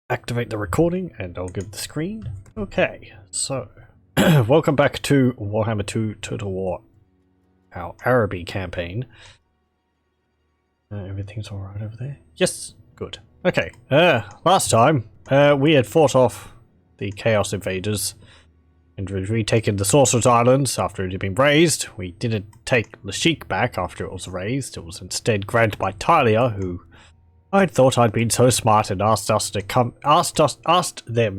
activate the recording and I'll give the screen. Okay, so welcome back to Warhammer 2 Total War, our Araby campaign. Everything's alright over there? Yes, good. Okay, last time we had fought off the Chaos Invaders and we'd retaken the Sorcerer's Islands after it had been razed. We didn't take Tlaqua back after it was razed. It was instead grabbed by Estalia, who I'd thought I'd been so smart and asked them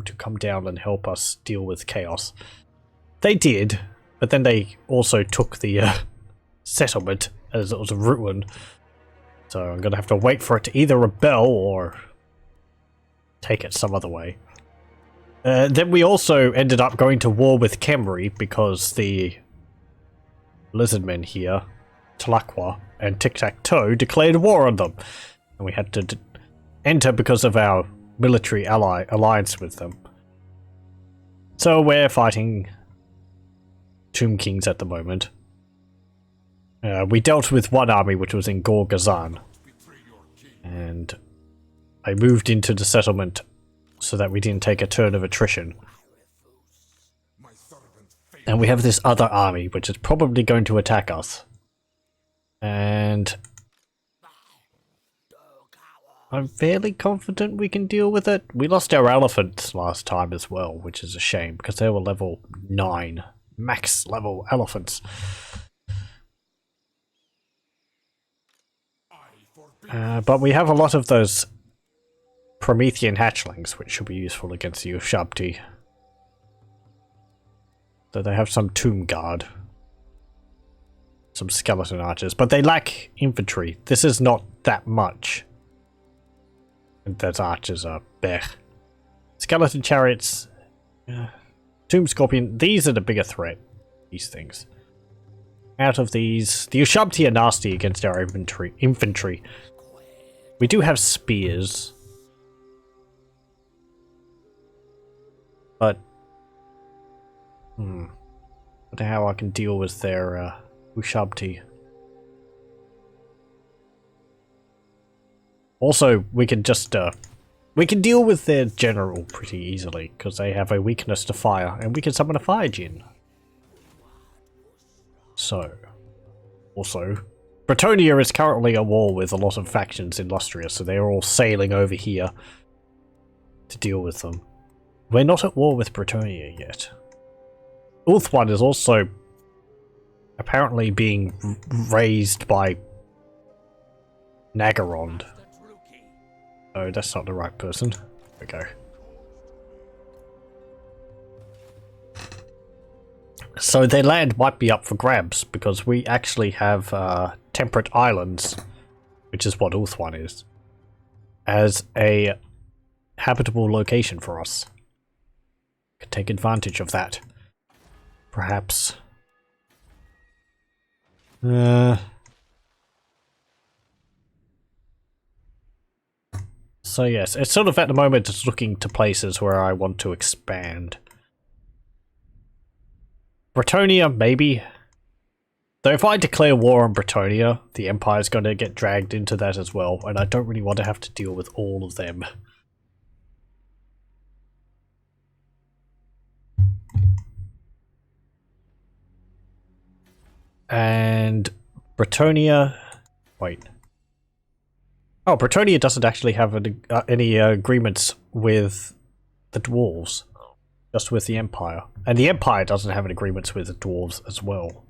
to come down and help us deal with chaos. They did, but then they also took the settlement as it was a ruin. So I'm gonna have to wait for it to either rebel or take it some other way. Then we also ended up going to war with Khemri because the lizardmen here, Tlaqua and Tic-Tac-Toe, declared war on them. And we had to enter because of our military alliance with them. So we're fighting Tomb Kings at the moment. We dealt with one army which was in Gorgazan. And I moved into the settlement so that we didn't take a turn of attrition. And we have this other army which is probably going to attack us. And I'm fairly confident we can deal with it. We lost our elephants last time as well, which is a shame because they were level 9. Max level elephants. But we have a lot of those Promethean hatchlings, which should be useful against the Ushabti. So they have some tomb guard. Some skeleton archers, but they lack infantry. This is not that much. And those archers are blech. Skeleton chariots, tomb scorpion, these are the bigger threat, these things. Out of these, the Ushabti are nasty against our infantry. We do have spears. But I don't know how I can deal with their Ushabti. Also, we can just we can deal with their general pretty easily because they have a weakness to fire, and we can summon a fire djinn. So, also, Bretonnia is currently at war with a lot of factions in Lustria, so they're all sailing over here to deal with them. We're not at war with Bretonnia yet. Ulthuan is also apparently being raised by Nagarond. Oh, that's not the right person. There we go. So their land might be up for grabs because we actually have temperate islands, which is what Ulthuan is, as a habitable location for us. Could take advantage of that. Perhaps. So yes, it's sort of at the moment just looking to places where I want to expand. Bretonnia, maybe. Though if I declare war on Bretonnia, the Empire's going to get dragged into that as well, and I don't really want to have to deal with all of them. And Bretonnia... Wait. Oh, Bretonnia doesn't actually have any agreements with the dwarves, just with the Empire. And the Empire doesn't have any agreements with the dwarves as well.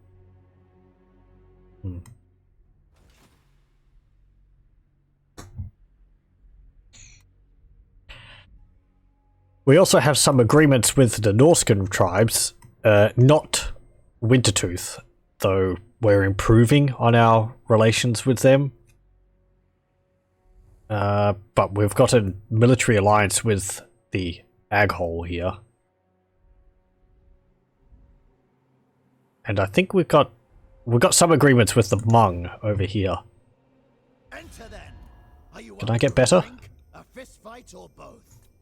We also have some agreements with the Norscan tribes, not Wintertooth, though we're improving on our relations with them. But we've got a military alliance with the Aghole here. And I think we've got some agreements with the Hmong over here. Can I get better?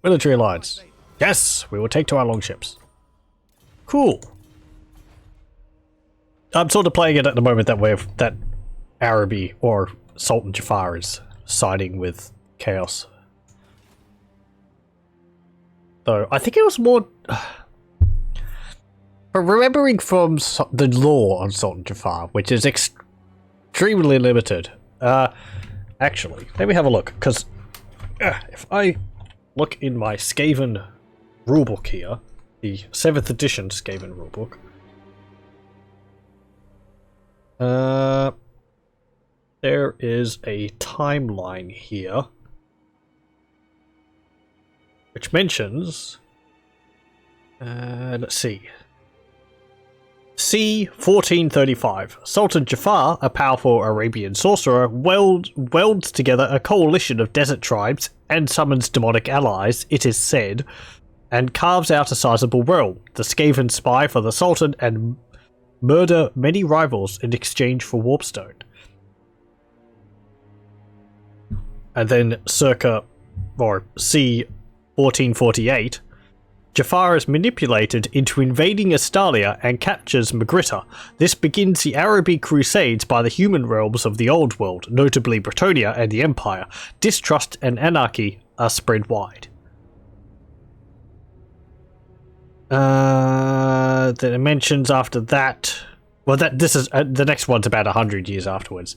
Military alliance. Yes, we will take to our longships. Cool. I'm sort of playing it at the moment that Araby or Sultan Jafar is siding with Chaos. Though I think it was more. But remembering from the lore on Sultan Jafar, which is extremely limited. Actually, let me have a look, because if I look in my Skaven rulebook here, the 7th edition Skaven rulebook, there is a timeline here which mentions, let's see, c. 1435. Sultan Jafar, a powerful Arabian sorcerer, welds together a coalition of desert tribes and summons demonic allies, it is said, and carves out a sizable realm. The Skaven spy for the Sultan and murder many rivals in exchange for Warpstone. And then circa, or c. 1448, Jafar is manipulated into invading Estalia and captures Magritta. This begins the Araby crusades by the human realms of the Old World, notably Bretonnia and the Empire. Distrust and anarchy are spread wide. The mentions after that... Well, this is the next one's about 100 years afterwards.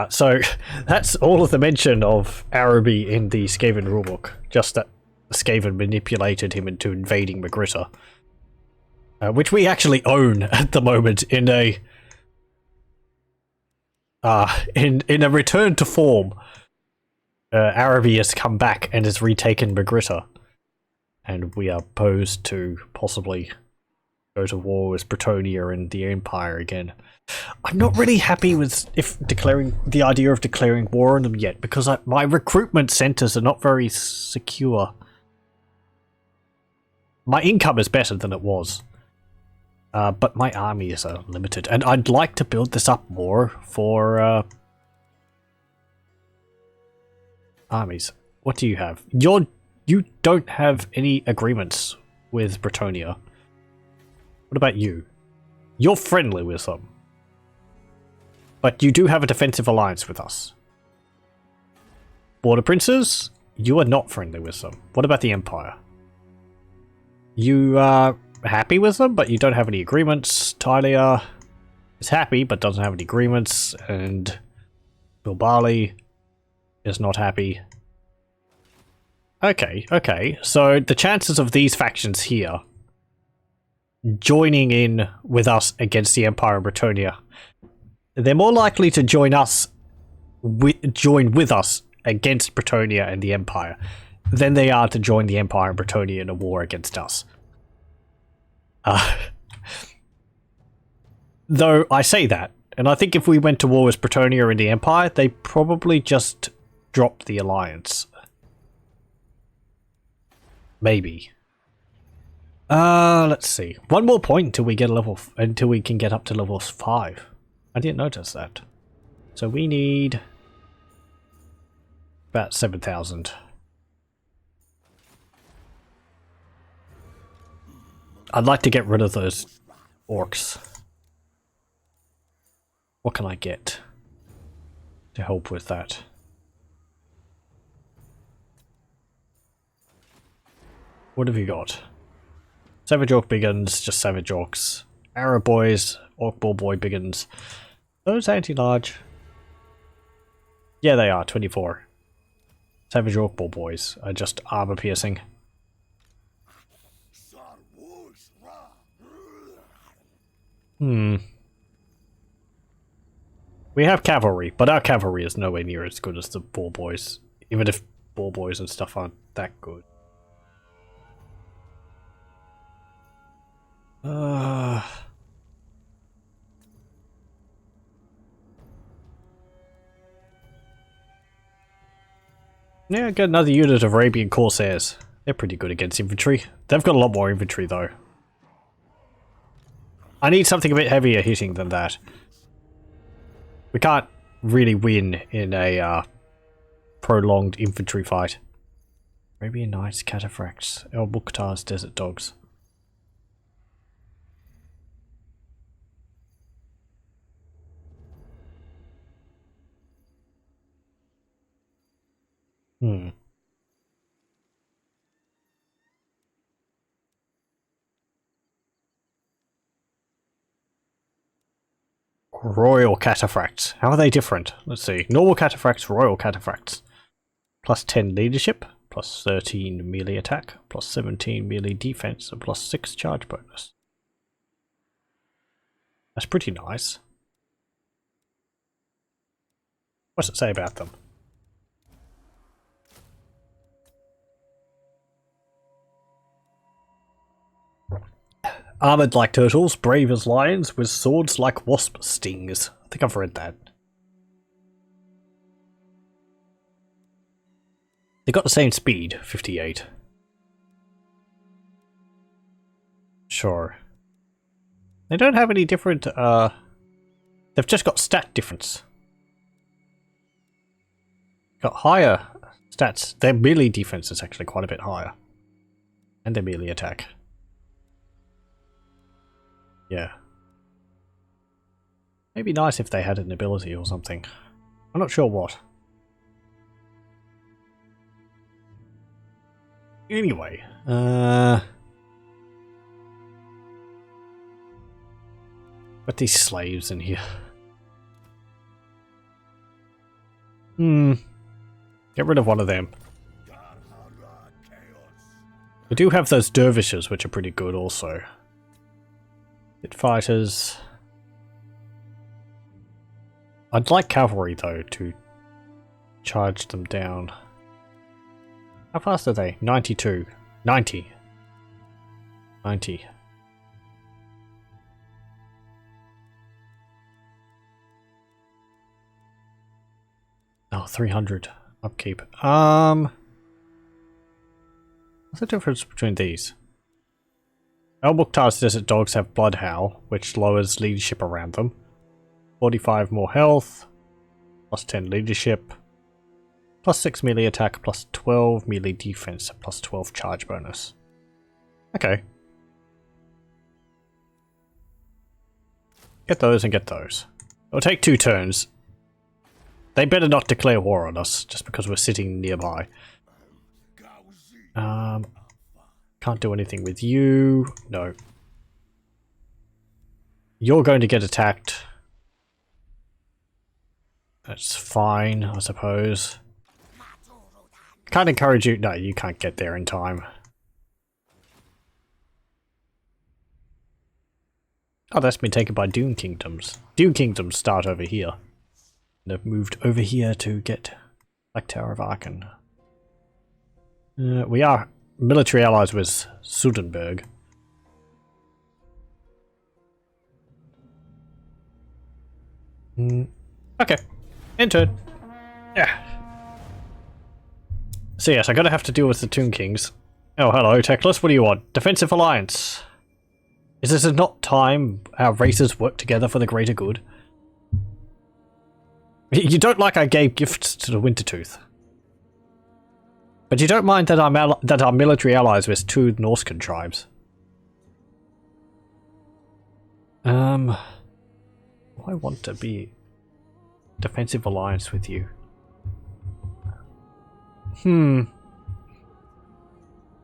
So that's all of the mention of Araby in the Skaven rulebook. Just that Skaven manipulated him into invading Magritta, which we actually own at the moment in a return to form. Araby has come back and has retaken Magritta, and we are posed to possibly go to war with Bretonnia and the Empire again. I'm not really happy with the idea of declaring war on them yet, because my recruitment centers are not very secure. My income is better than it was, but my armies are limited, and I'd like to build this up more for armies. What do you have? You don't have any agreements with Bretonnia. What about you? You're friendly with them, but you do have a defensive alliance with us. Border Princes, you are not friendly with them. What about the Empire? You are happy with them, but you don't have any agreements. Tlaqua is happy, but doesn't have any agreements. And Bilbali is not happy. Okay. So the chances of these factions here joining in with us against the Empire of Bretonnia, they're more likely to join with us against Bretonnia and the Empire than they are to join the Empire and Bretonnia in a war against us. Though I say that, and I think if we went to war with Bretonnia and the Empire, they probably just dropped the alliance. Maybe. Let's see. One more point until we can get up to level 5. I didn't notice that. So we need about 7,000. I'd like to get rid of those orcs. What can I get to help with that? What have you got? Savage Orc Biggins, just Savage Orcs. Arrow Boys, Orc Ball Boy Biggins. Those anti-large? Yeah, they are, 24. Savage Orc Ball Boys are just armor piercing. We have cavalry, but our cavalry is nowhere near as good as the Ball Boys, even if Ball Boys and stuff aren't that good. Yeah, get another unit of Arabian Corsairs. They're pretty good against infantry. They've got a lot more infantry though. I need something a bit heavier hitting than that. We can't really win in a prolonged infantry fight. Arabian Knights, Cataphracts, El Mukhtar's Desert Dogs. royal cataphracts. How are they different? Let's see. Normal cataphracts, royal cataphracts. Plus 10 leadership, plus 13 melee attack, plus 17 melee defense, and plus 6 charge bonus. That's pretty nice. What's it say about them? Armored like turtles, brave as lions, with swords like wasp stings. I think I've read that. They got the same speed, 58. Sure. They don't have any different, they've just got stat difference. Got higher stats. Their melee defense is actually quite a bit higher. And their melee attack. Yeah. Maybe nice if they had an ability or something. I'm not sure what. Anyway, but these slaves in here. Get rid of one of them. We do have those dervishes, which are pretty good also. Hit fighters. I'd like cavalry though to charge them down. How fast are they? 92. 90. 90. Oh, 300 upkeep. What's the difference between these? El-Mukhtar's desert dogs have blood howl, which lowers leadership around them. 45 more health, plus 10 leadership, plus 6 melee attack, plus 12 melee defense, plus 12 charge bonus. Okay. Get those and get those. It'll take 2 turns. They better not declare war on us, just because we're sitting nearby. Can't do anything with you. No. You're going to get attacked. That's fine, I suppose. Can't encourage you. No, you can't get there in time. Oh, that's been taken by Dune Kingdoms. Dune Kingdoms start over here. They've moved over here to get Black Tower of Aachen. We are military allies with Sudenburg. Okay. End turn. Yeah. So yes, I'm gonna have to deal with the Tomb Kings. Oh, hello, Teclis. What do you want? Defensive alliance. Is this not time our races work together for the greater good? You don't like I gave gifts to the Wintertooth. But you don't mind that our military allies with 2 Norscan tribes. I want to be defensive alliance with you.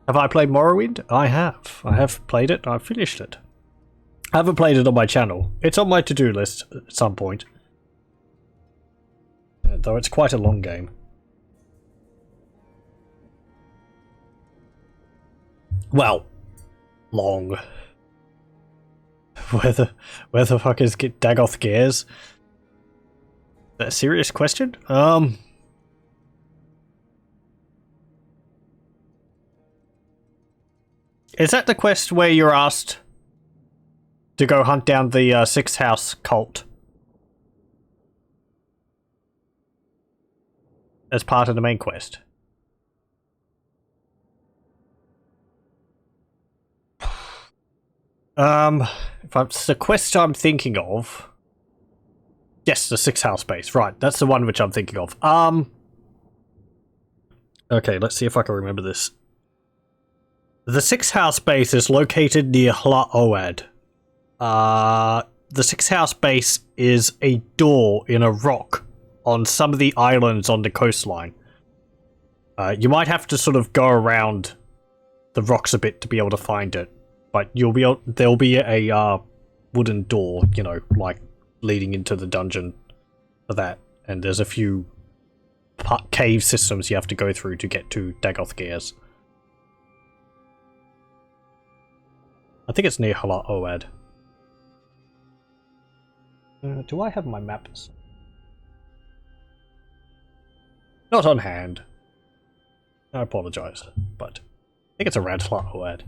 Have I played Morrowind? I have. I have played it. I've finished it. I haven't played it on my channel. It's on my to-do list at some point. Though it's quite a long game. Well, long. Where the fuck is Dagoth Gears? Is that a serious question? Is that the quest where you're asked to go hunt down the Sixth House cult? As part of the main quest? If it's the quest I'm thinking of... Yes, the Sixth House base. Right, that's the one which I'm thinking of. Okay, let's see if I can remember this. The Sixth House base is located near Tlaqua. The Sixth House base is a door in a rock on some of the islands on the coastline. You might have to sort of go around the rocks a bit to be able to find it, but you'll be able, there'll be a wooden door, you know, like leading into the dungeon for that, and there's a few cave systems you have to go through to get to Dagoth Gears. I think it's near Hala Oad. Do I have my maps? Not on hand. I apologize, but I think it's around Hala Oad.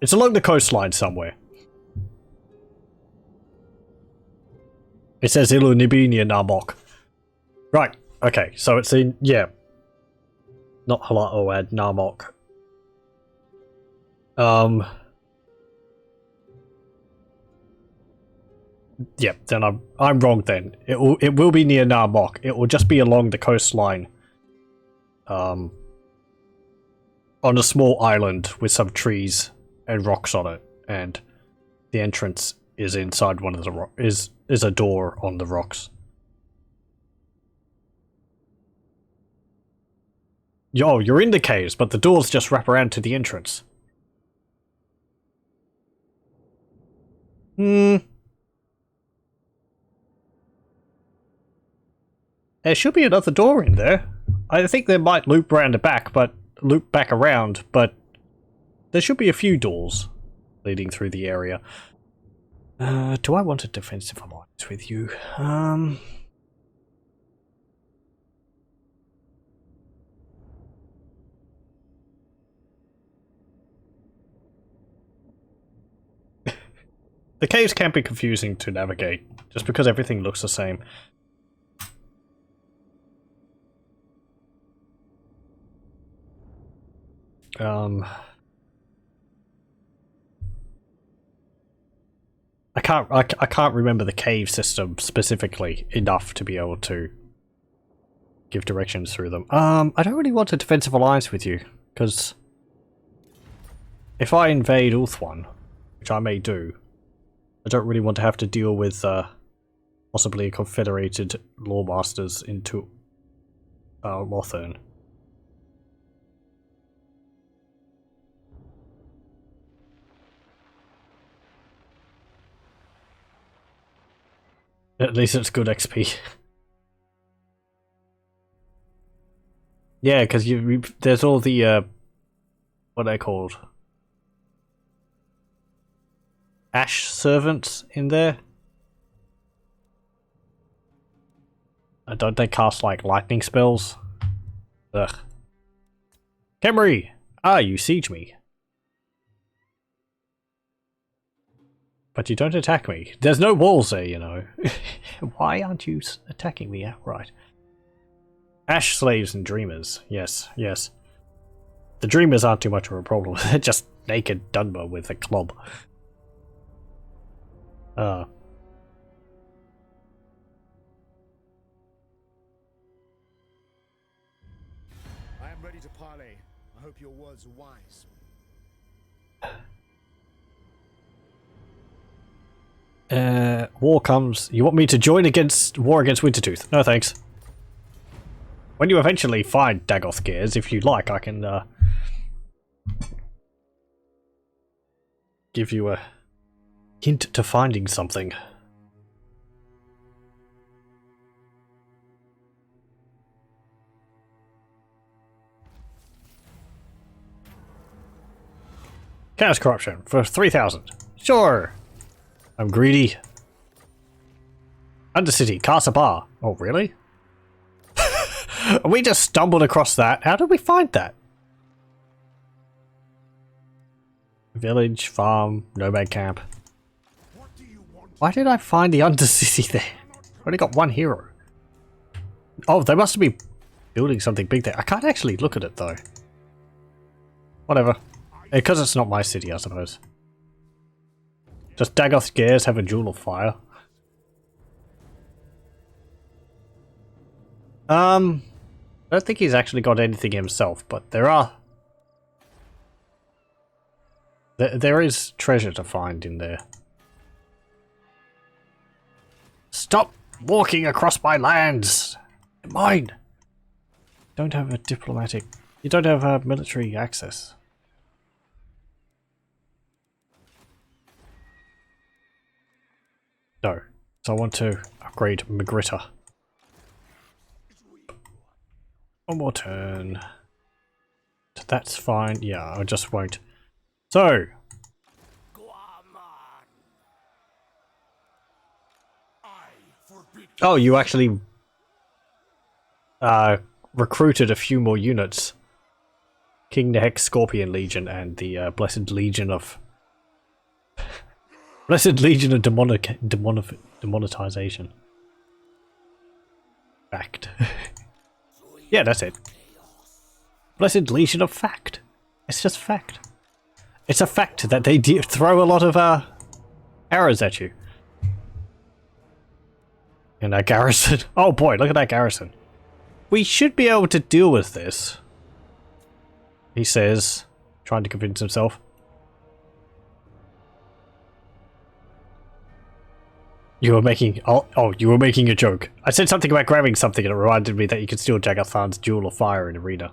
It's along the coastline somewhere. It says Ilunibinia Narmok. Right, okay, so it's in, yeah. Not Hala Oad, Narmok. Yeah, then I'm wrong then. It will be near Narmok. It will just be along the coastline. On a small island with some trees and rocks on it, and the entrance is inside one of the is a door on the rocks. Yo, you're in the caves, but the doors just wrap around to the entrance. There should be another door in there. I think they might loop around the back, but loop back around, but there should be a few doors leading through the area. Do I want a defensive alliance with you? The caves can be confusing to navigate, just because everything looks the same. I can't remember the cave system specifically enough to be able to give directions through them. I don't really want a defensive alliance with you, because if I invade Ulthuan, which I may do, I don't really want to have to deal with possibly a confederated lawmasters into Lothern. At least it's good XP. Yeah, because there's all the what are they called? Ash servants in there. Don't they cast like lightning spells? Ugh. Khemri! Ah, you siege me. But you don't attack me. There's no walls there, you know. Why aren't you attacking me outright? Ash slaves and dreamers. Yes, yes. The dreamers aren't too much of a problem. They're just naked Dunmer with a club. I am ready to parley. I hope your words are wise. War comes. You want me to join war against Wintertooth? No thanks. When you eventually find Dagoth Gears, if you like, I can give you a hint to finding something. Chaos corruption for 3,000. Sure. I'm greedy. Undercity, Casa Bar. Oh, really? We just stumbled across that. How did we find that? Village, farm, nomad camp. Why did I find the Undercity there? I only got one hero. Oh, they must be building something big there. I can't actually look at it though. Whatever. Because it's not my city, I suppose. Does Dagoth Gears have a jewel of fire? I don't think he's actually got anything himself, but there are... There is treasure to find in there. Stop walking across my lands! They're mine! Don't have a diplomatic... You don't have a military access. No. So I want to upgrade Magritta. One more turn. That's fine. Yeah, I just won't. So. Oh, you actually recruited a few more units. King the Hex Scorpion Legion and the Blessed Legion of demonetization. Fact. Yeah, that's it. Blessed Legion of Fact. It's just fact. It's a fact that they throw a lot of arrows at you. And that garrison. Oh boy, look at that garrison. We should be able to deal with this. He says, trying to convince himself. You were making... Oh, you were making a joke. I said something about grabbing something and it reminded me that you could steal Jagathan's Jewel of Fire in Arena.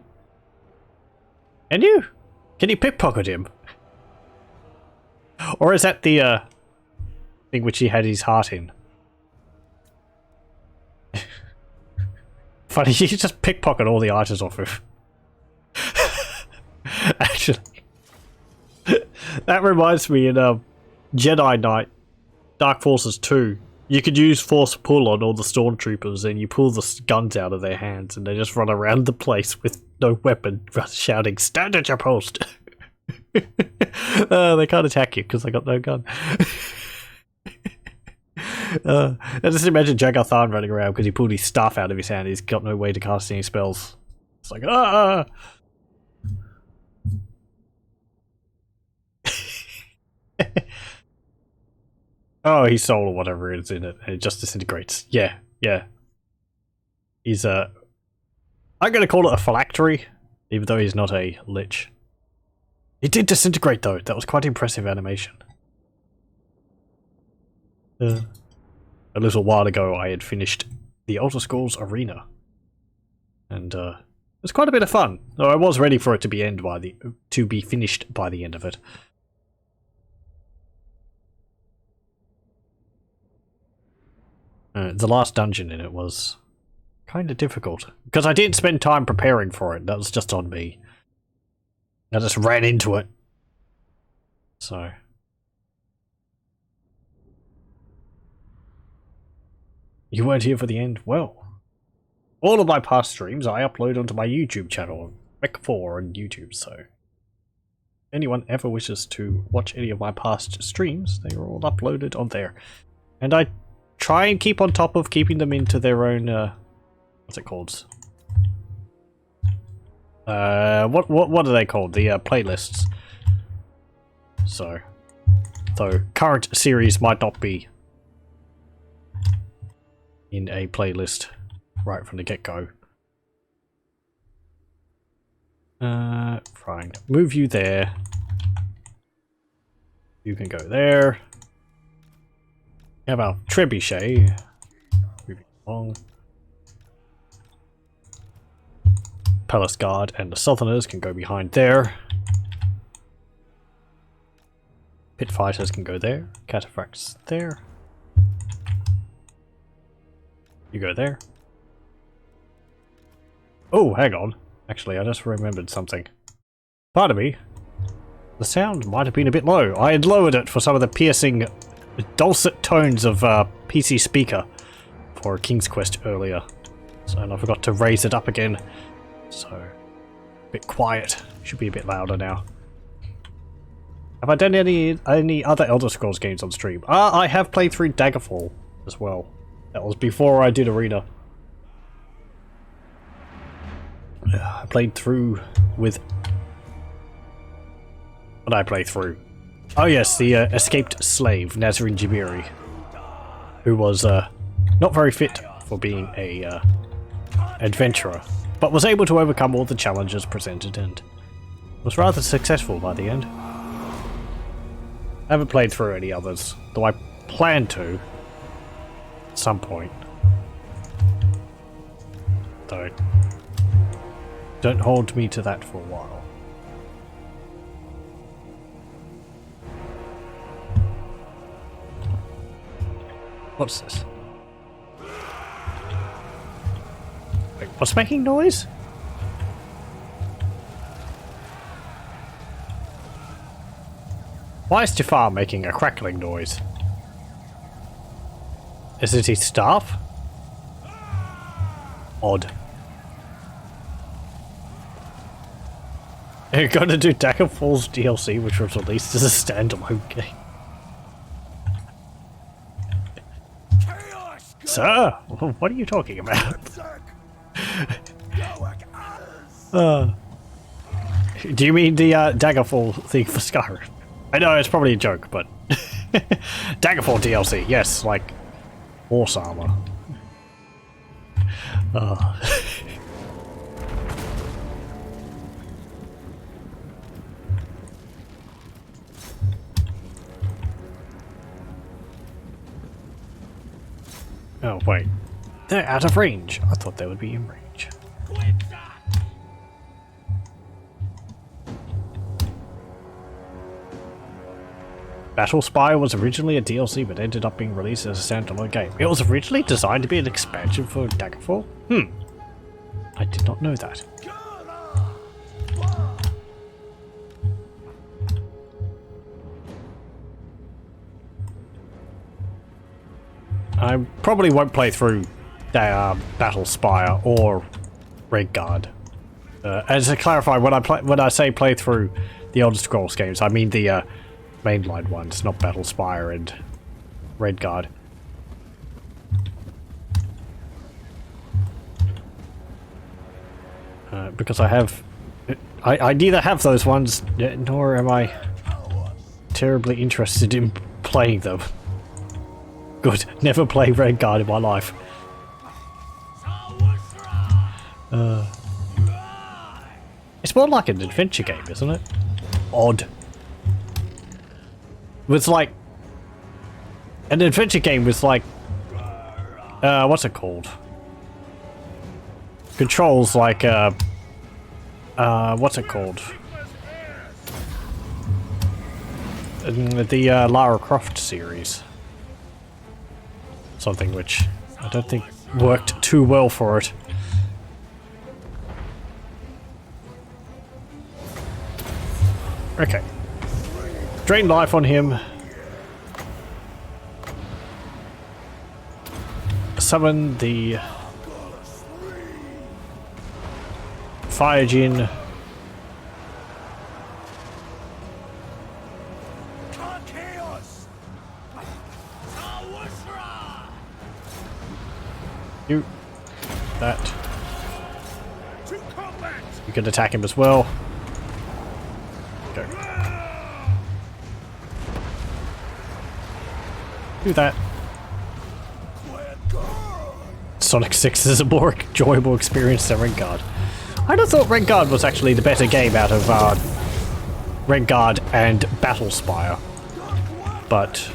And you? Can you pickpocket him? Or is that the thing which he had his heart in? Funny, you just pickpocket all the items off him. Actually, that reminds me in Jedi Knight, Dark Forces 2, you could use Force Pull on all the Stormtroopers and you pull the guns out of their hands and they just run around the place with no weapon, shouting, "Stand at your post!" They can't attack you because they got no gun. I just imagine Jagathan running around because he pulled his staff out of his hand. He's got no way to cast any spells. It's like, ah! Oh, he's soul or whatever is in it, and it just disintegrates. Yeah, yeah. He's I'm gonna call it a phylactery, even though he's not a lich. He did disintegrate though. That was quite impressive animation. A little while ago, I had finished the Elder Scrolls Arena, and it was quite a bit of fun. Though I was ready for it to be finished by the end of it. The last dungeon in it was kind of difficult because I didn't spend time preparing for it. That was just on me. I just ran into it. So. You weren't here for the end? Well, all of my past streams I upload onto my YouTube channel, Rec4 on YouTube, so if anyone ever wishes to watch any of my past streams, they are all uploaded on there. And I try and keep on top of keeping them into their own, what's it called? What are they called? The playlists. So current series might not be in a playlist right from the get-go. Fine. Move you there. You can go there. We have our trebuchet. Moving along. Palace Guard and the Southerners can go behind there. Pit Fighters can go there. Cataphracts there. You go there. Oh, hang on. Actually, I just remembered something. Pardon me. The sound might have been a bit low. I had lowered it for some of the piercing, dulcet tones of PC speaker for King's Quest earlier. So, and I forgot to raise it up again. So, a bit quiet. Should be a bit louder now. Have I done any other Elder Scrolls games on stream? I have played through Daggerfall as well. That was before I did Arena. I played through with... What did I play through? Oh yes, the escaped slave, Nazrin Jabiri. Who was not very fit for being a adventurer, but was able to overcome all the challenges presented and was rather successful by the end. I haven't played through any others, though I plan to at some point. Though, don't hold me to that for a while. What's this? Wait, what's making noise? Why is Jafar making a crackling noise? Is it his staff? Odd. You're gonna do Daggerfall's DLC, which was released as a standalone game. Sir, what are you talking about? Do you mean the Daggerfall thing for Skyrim? I know it's probably a joke, but Daggerfall DLC, yes, like horse armor. Oh wait, they're out of range. I thought they would be in range. Battle Spire was originally a DLC but ended up being released as a standalone game. It was originally designed to be an expansion for Daggerfall? I did not know that. I probably won't play through Battle Spire or Redguard. As to clarify, when I say play through the Elder Scrolls games, I mean the mainline ones, not Battle Spire and Redguard. Because I neither have those ones, nor am I terribly interested in playing them. Good, never play Redguard in my life. It's more like an adventure game, isn't it? Odd. With like an adventure game with like what's it called? Controls like what's it called? The Lara Croft series. Something which I don't think worked too well for it. Okay. Drain life on him. Summon the Fire Djinn. You. That. You can attack him as well. Go. Do that. Sonic 6 is a more enjoyable experience than Redguard. I'd have thought Redguard was actually the better game out of Redguard and Battle Spire. But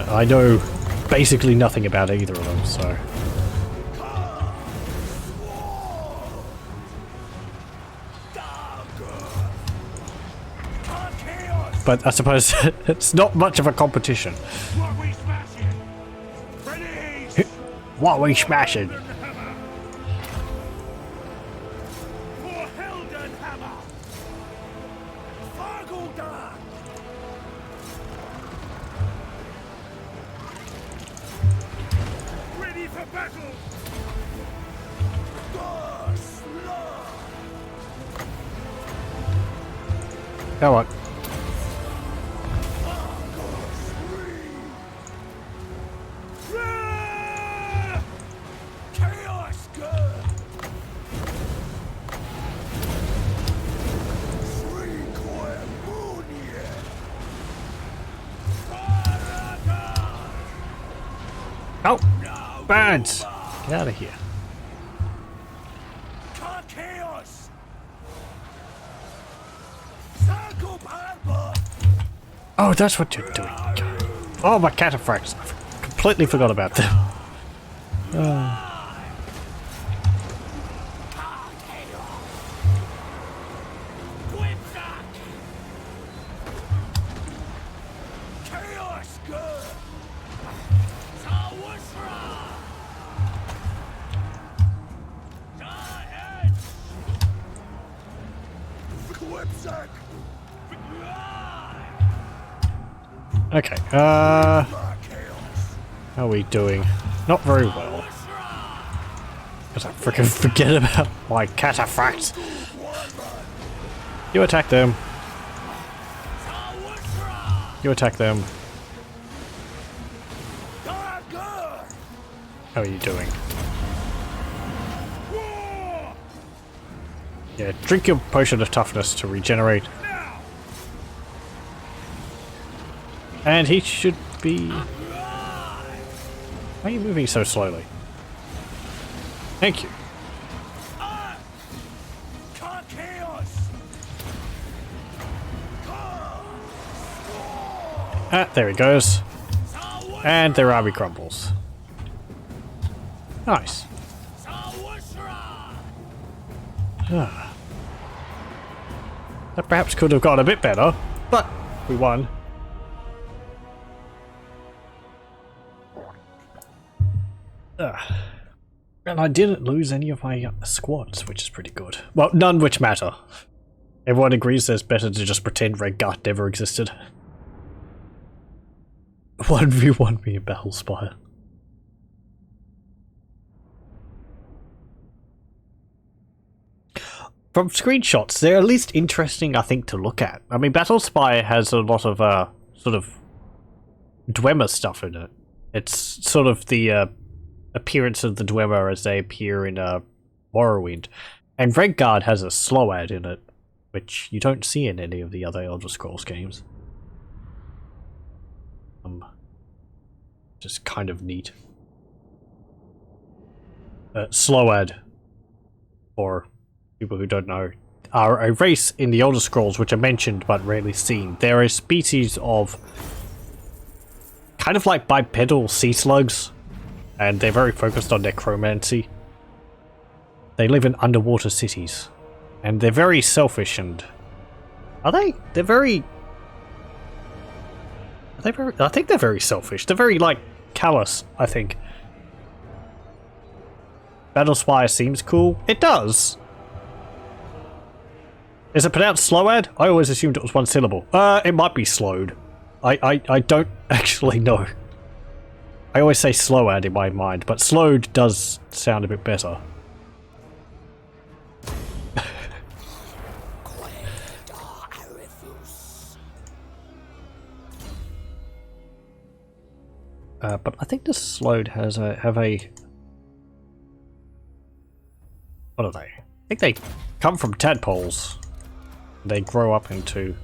I know basically nothing about either of them, so. But I suppose it's not much of a competition. What we smashing? Ready for battle. Come on. Oh, birds! Get out of here. Oh, that's what you're doing. Oh, my cataphracts. I completely forgot about them. whipsack. Okay, how are we doing? Not very well. Because I freaking forget about my cataphracts. You attack them. You attack them. How are you doing? Yeah, drink your potion of toughness to regenerate. And he should be... Why are you moving so slowly? Thank you. Ah, there he goes. And their army crumbles. Nice. Ah. That perhaps could have gone a bit better, but we won. And I didn't lose any of my squads, which is pretty good. Well, none which matter. Everyone agrees that it's better to just pretend Redguard never existed. 1v1 me in Battlespire. From screenshots, they're at least interesting, I think, to look at. I mean, Battlespire has a lot of, sort of Dwemer stuff in it. It's sort of the, appearance of the Dwemer as they appear in, Morrowind. And Redguard has a Sload in it, which you don't see in any of the other Elder Scrolls games. Just kind of neat. Sload, or people who don't know, are a race in the Elder Scrolls which are mentioned but rarely seen. They're a species of kind of like bipedal sea slugs, and they're very focused on necromancy. They live in underwater cities, and they're very selfish and... Are they? They're very... Are they very... I think they're very selfish. They're very, like, callous, I think. Battlespire seems cool. It does! Is it pronounced Sload? I always assumed it was one syllable. It might be slowed. I don't actually know. I always say Sload in my mind, but slowed does sound a bit better. But I think the slowed has have a... What are they? I think they come from tadpoles. They grow up into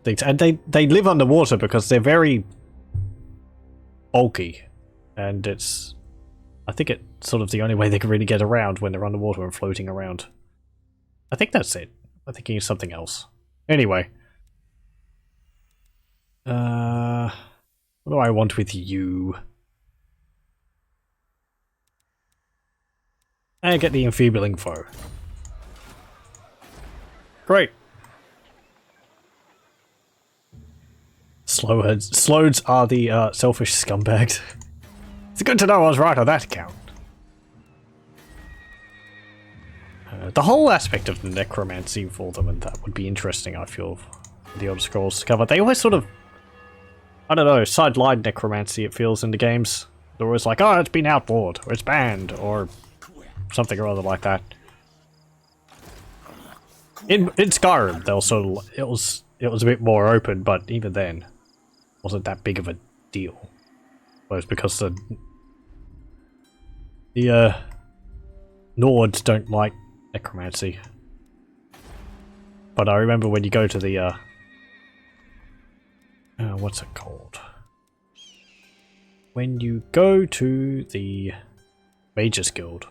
things, and they live underwater because they're very bulky, and it's... I think it's sort of the only way they can really get around when they're underwater and floating around. I think that's it. I'm thinking of something else. Anyway. What do I want with you? I get the enfeebling foe. Great. Sloads are the selfish scumbags. It's good to know I was right on that account. The whole aspect of the necromancy for them, and that would be interesting, I feel, for the Elder Scrolls to cover. They always sort of, I don't know, sideline necromancy, it feels, in the games. They're always like, oh, it's been outlawed, or it's banned, or something or other like that. In Skyrim, they'll sort of, it was a bit more open, but even then, wasn't that big of a deal. Well, it's because the Nords don't like necromancy. But I remember when you go to the what's it called? When you go to the Mages Guild,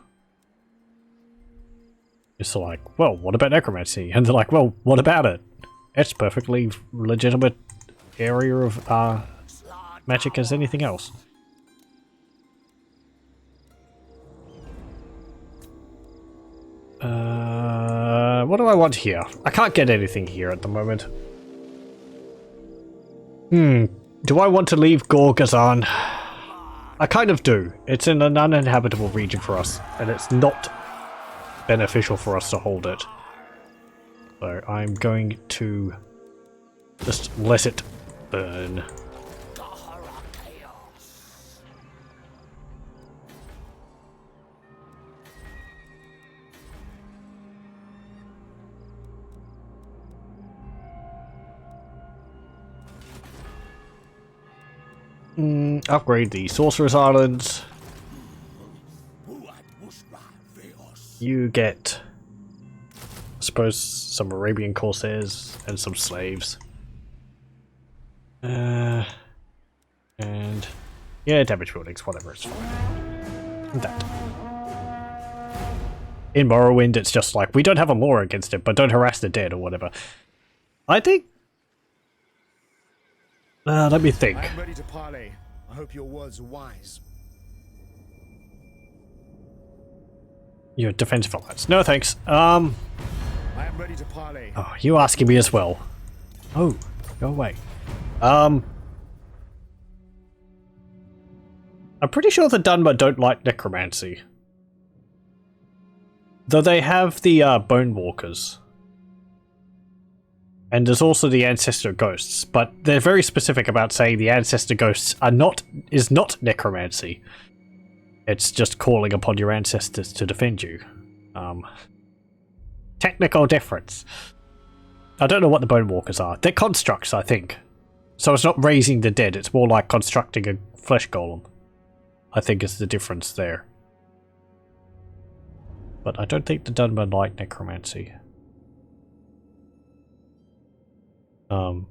it's like, well, what about necromancy? And they're like, well, what about it? It's perfectly legitimate area of magic as anything else. What do I want here? I can't get anything here at the moment. Do I want to leave Gorgazan? I kind of do. It's in an uninhabitable region for us, and it's not beneficial for us to hold it. So I'm going to just let it burn. Upgrade the Sorcerer's Islands. You get, I suppose, some Arabian Corsairs and some slaves. And yeah, damage buildings, whatever, it's fine. That. In Morrowind, it's just like, we don't have a law against it, but don't harass the dead or whatever. I think... let me think. I'm ready to parley. I hope your words are wise. Your defensive alliance. No thanks. I am ready to parley. Oh, you asking me as well. Oh, go away. I'm pretty sure the Dunmer don't like necromancy. Though they have the Bone Walkers. And there's also the Ancestor Ghosts, but they're very specific about saying the Ancestor Ghosts is not necromancy. It's just calling upon your ancestors to defend you. Technical difference. I don't know what the Bone Walkers are. They're constructs, I think. So it's not raising the dead, it's more like constructing a flesh golem. I think is the difference there. But I don't think the Dunmer like necromancy.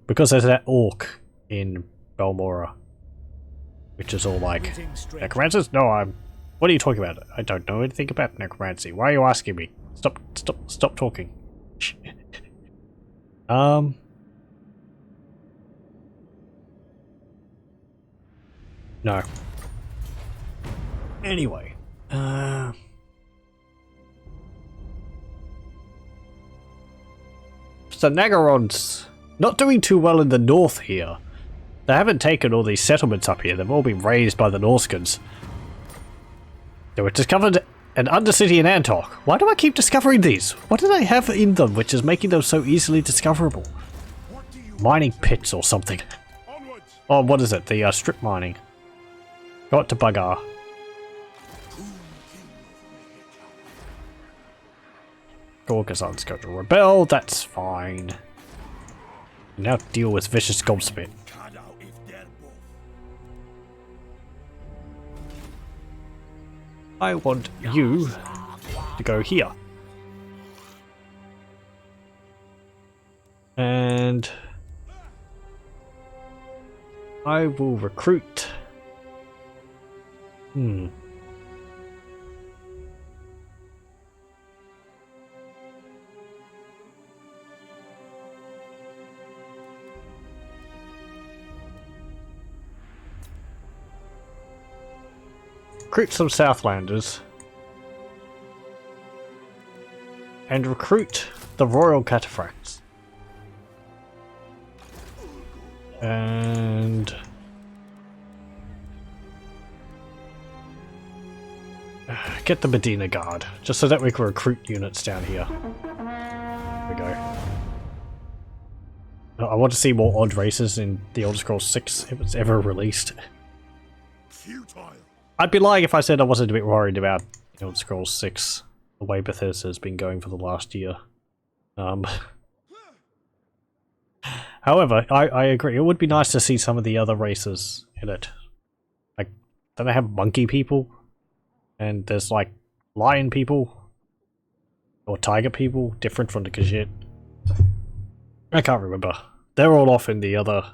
Because there's that orc in Balmora, which is all like, necromancers? No, what are you talking about? I don't know anything about necromancy. Why are you asking me? Stop talking. No. Anyway, so Nagaron's not doing too well in the north here. They haven't taken all these settlements up here. They've all been razed by the Norskins. They were discovered an undercity in Antok. Why do I keep discovering these? What do they have in them which is making them so easily discoverable? Mining pits or something. Oh, what is it? The strip mining. Got to bugger. Gorgazon's going to rebel. That's fine. Now deal with Vicious Gobspit. I want you to go here. And I will recruit. Recruit some Southlanders. And recruit the Royal Cataphracts. And get the Medina Guard, just so that we can recruit units down here. There we go. I want to see more odd races in the Elder Scrolls 6 if it's ever released. Futile. I'd be lying if I said I wasn't a bit worried about Elder Scrolls 6, the way Bethesda's been going for the last year. However, I agree, it would be nice to see some of the other races in it. Like, don't they have monkey people? And there's like lion people? Or tiger people, different from the Khajiit? I can't remember. They're all off in the other...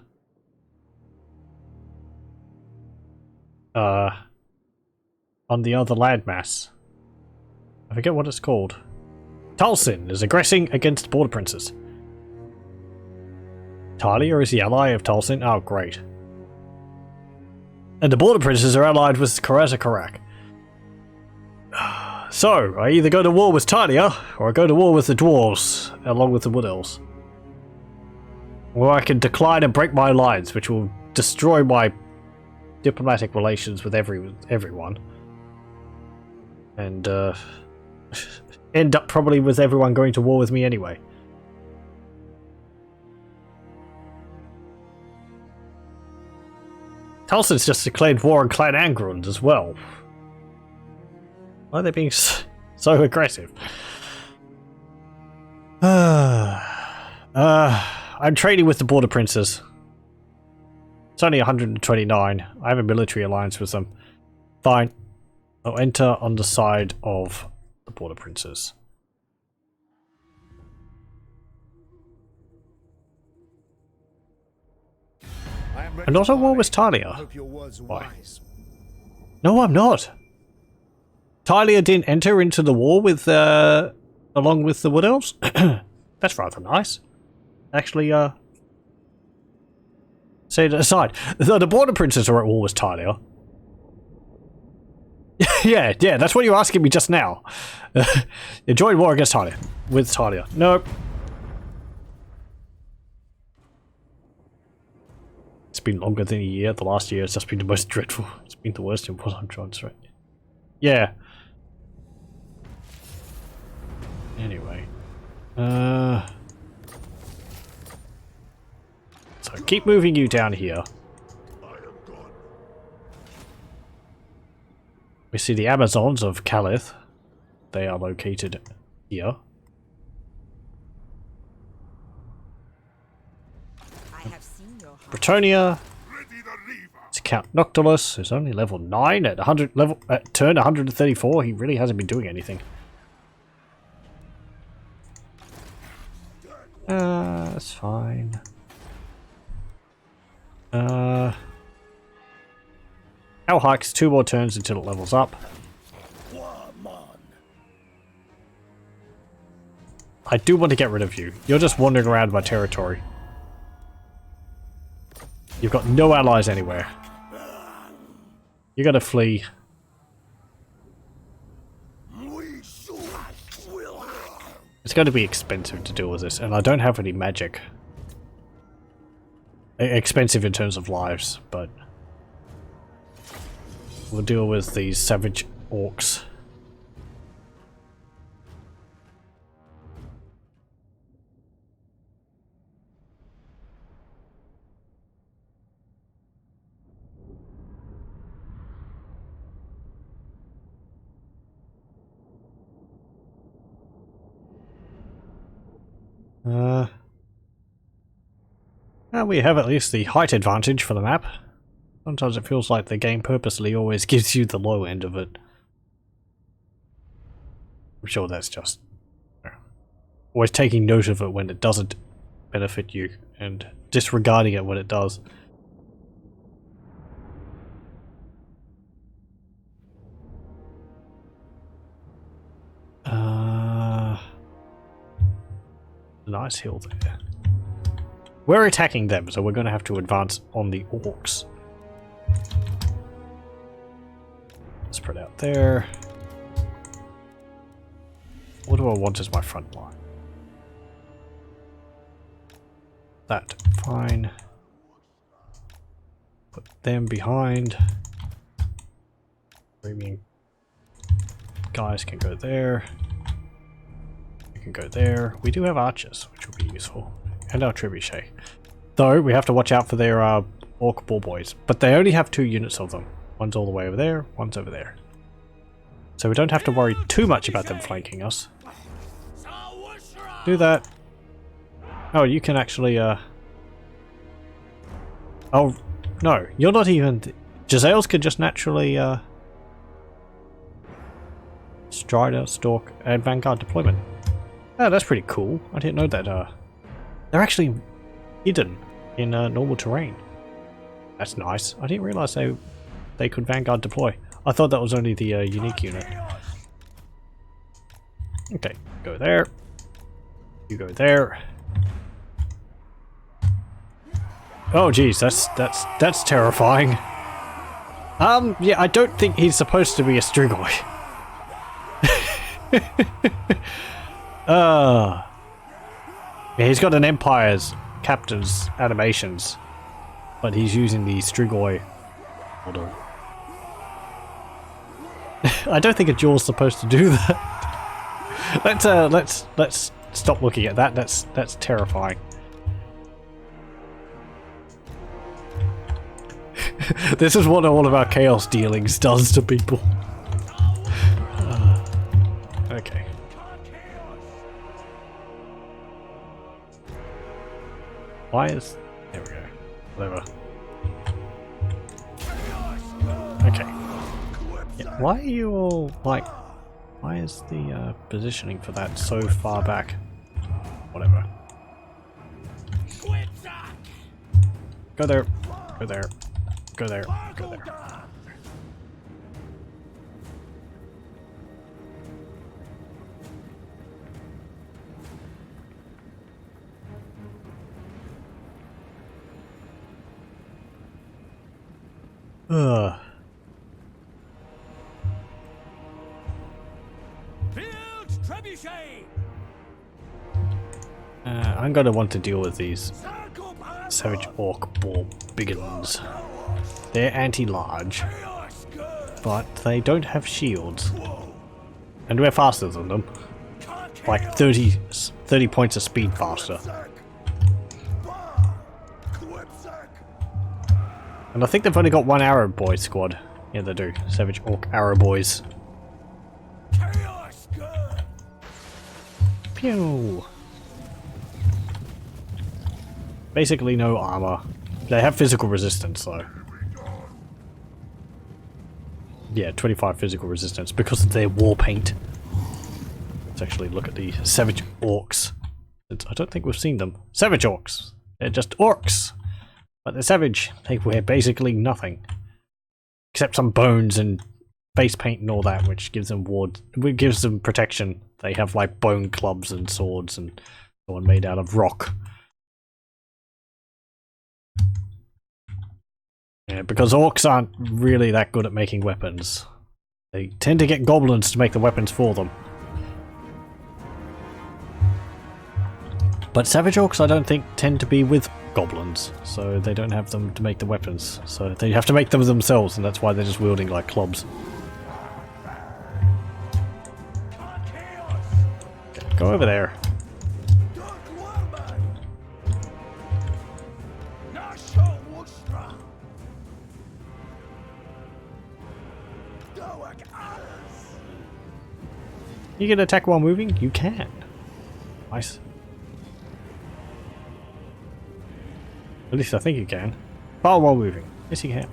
on the other landmass. I forget what it's called. Talsin is aggressing against border princes. Talia is the ally of Talsin? Oh, great. And the border princes are allied with Karazakarak. So, I either go to war with Talia, or I go to war with the dwarves, along with the wood elves. Or I can decline and break my alliance, which will destroy my diplomatic relations with everyone. And, end up probably with everyone going to war with me anyway. Talson's just declared war on Clan Angrund as well. Why are they being so aggressive? I'm trading with the Border Princes. It's only 129. I have a military alliance with them. Fine. I'll enter on the side of the Border Princes. I'm not at war with Estalia. Why? No, I'm not. Estalia didn't enter into the war with, along with the Wood Elves. That's rather nice. Actually, set it aside. The Border Princes are at war with Estalia. yeah, that's what you were asking me just now. You joined war against Estalia. With Estalia. Nope. It's been longer than a year. The last year has just been the most dreadful. It's been the worst in what I'm trying to say. Yeah. Anyway. So keep moving you down here. We see the Amazons of Calith. They are located here. Bretonnia. It's Count Noctilus, who's only level 9 at 100 level at turn 134. He really hasn't been doing anything. That's fine. Our hikes 2 more turns until it levels up. I do want to get rid of you. You're just wandering around my territory. You've got no allies anywhere. You gotta flee. It's going to be expensive to deal with this, and I don't have any magic. Expensive in terms of lives, but we'll deal with these savage orcs. Well, we have at least the height advantage for the map. Sometimes it feels like the game purposely always gives you the low end of it. I'm sure that's just always taking note of it when it doesn't benefit you and disregarding it when it does. Nice hill there. We're attacking them, so we're going to have to advance on the orcs. Spread out there. What do I want as my front line? That, fine. Put them behind. Arabian guys can go there. You can go there. We do have archers, which will be useful. And our trebuchet. Though, we have to watch out for their orc ball boys. But they only have 2 units of them. One's all the way over there, one's over there. So we don't have to worry too much about them flanking us. Do that. Oh, you can actually, Oh, no, you're not even... Giselles can just naturally, Strider, Stalk, and Vanguard deployment. Oh, that's pretty cool. I didn't know that, they're actually hidden in normal terrain. That's nice. I didn't realize they could Vanguard deploy. I thought that was only the unique unit. Okay, go there. You go there. Oh geez, that's terrifying. Yeah, I don't think he's supposed to be a Strigoi. Yeah, he's got an Empire's captain's animations, but he's using the Strigoi model. I don't think a duel's supposed to do that. Let's stop looking at that. That's terrifying. This is what all of our chaos dealings does to people. Okay. Why is... There we go. Whatever. Okay. Yeah, why are you all, like... Why is the positioning for that so far back? Whatever. Go there. Go there. Go there. Go there. I'm gonna want to deal with these savage orc biggins. They're anti-large, but they don't have shields, and we're faster than them, like 30 points of speed faster. And I think they've only got one arrow boy squad. Yeah, they do. Savage orc arrow boys. Pew! Basically no armor. They have physical resistance though. Yeah, 25 physical resistance because of their war paint. Let's actually look at the savage orcs. I don't think we've seen them. Savage orcs! They're just orcs! But they're savage. They wear basically nothing. Except some bones and face paint and all that, which gives them gives them protection. They have like bone clubs and swords and so on made out of rock. Yeah, because orcs aren't really that good at making weapons. They tend to get goblins to make the weapons for them. But savage orcs I don't think tend to be with goblins, so they don't have them to make the weapons. So they have to make them themselves, and that's why they're just wielding like clubs. Okay, go over there. You can attack while moving? You can. Nice. At least I think you can. Fire while moving. Yes, you can.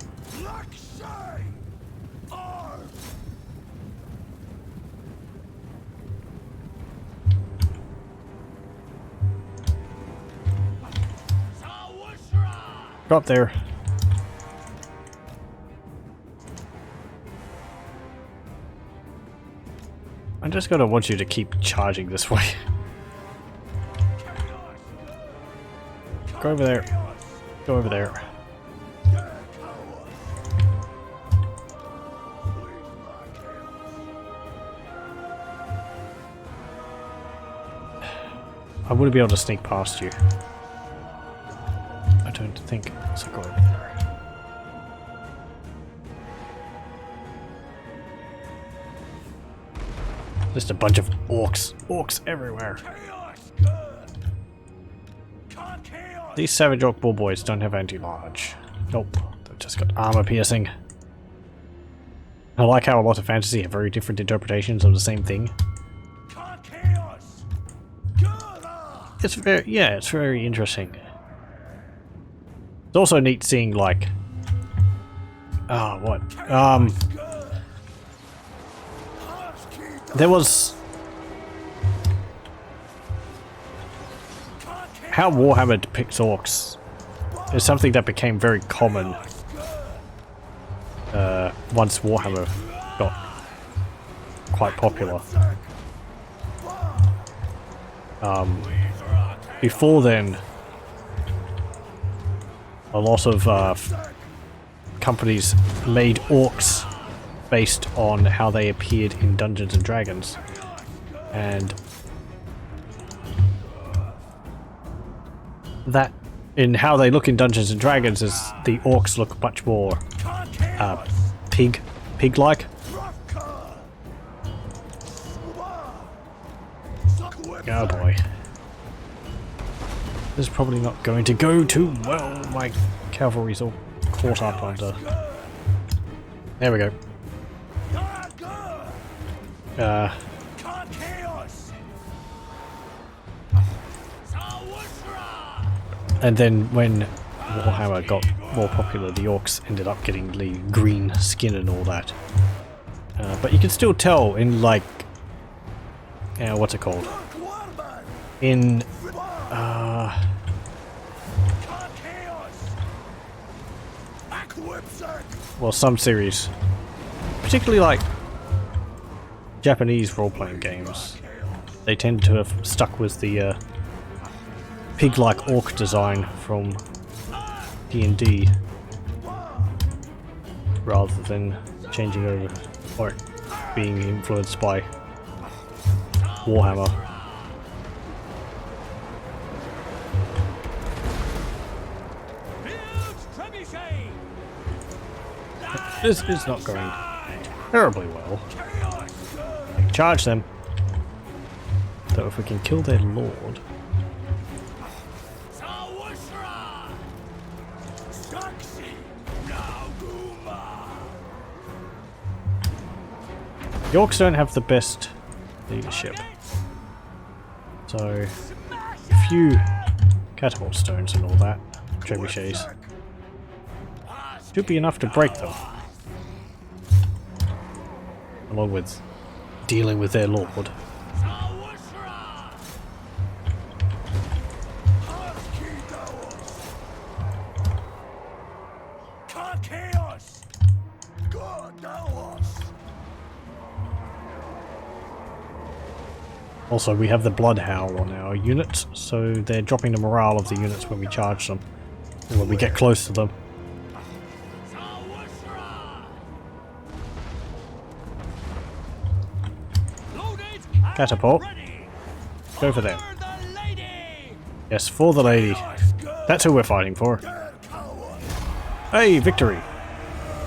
Go up there. I'm just gonna want you to keep charging this way. Go over there. Go over there. I wouldn't be able to sneak past you. I don't think so. Go over there. Just a bunch of orcs. Orcs everywhere. These savage orc bull boys don't have anti-large. Nope. They've just got armor piercing. I like how a lot of fantasy have very different interpretations of the same thing. It's very, yeah, it's very interesting. It's also neat seeing like, what? There was how Warhammer depicts orcs is something that became very common once Warhammer got quite popular. Before then, a lot of companies made orcs based on how they appeared in Dungeons and Dragons, and that in how they look in Dungeons and Dragons is the orcs look much more pig-like. Oh boy. This is probably not going to go too well. My cavalry's all caught up under. There we go. And then when Warhammer got more popular, the orcs ended up getting the green skin and all that. But you can still tell in like, what's it called? In well, some series, particularly like Japanese role-playing games, they tend to have stuck with the pig-like orc design from D&D rather than changing over or being influenced by Warhammer. This is not going terribly well. Charge them. Though if we can kill their lord. The orcs don't have the best leadership. So a few catapult stones and all that, trebuchets, should be enough to break them. Along with dealing with their lord. Also, we have the blood howl on our units, so they're dropping the morale of the units when we charge them, and when we get close to them. Catapult. Go for them. Yes, for the lady. That's who we're fighting for. Hey, victory!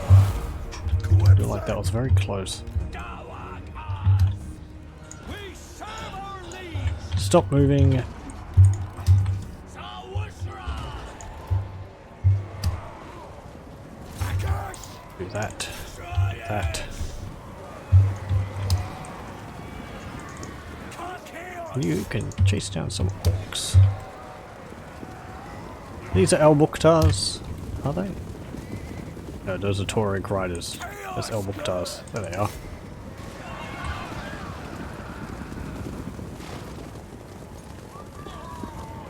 I feel like that was very close. Stop moving. Do that. Do that. You can chase down some orcs. These are El-Mukhtars, are they? No, those are Tuareg riders. There's El-Mukhtars. There they are.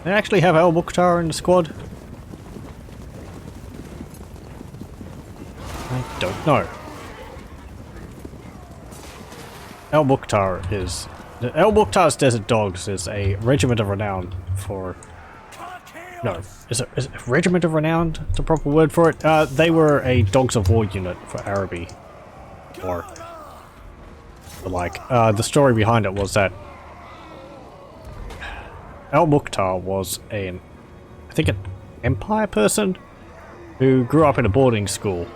They actually have El-Mukhtar in the squad? I don't know. El-Mukhtar is... El-Mukhtar's Desert Dogs is a regiment of renown for... No, is it regiment of renown the proper word for it? They were a Dogs of War unit for Araby. Or... the story behind it was that El-Mukhtar was I think an Empire person who grew up in a boarding school,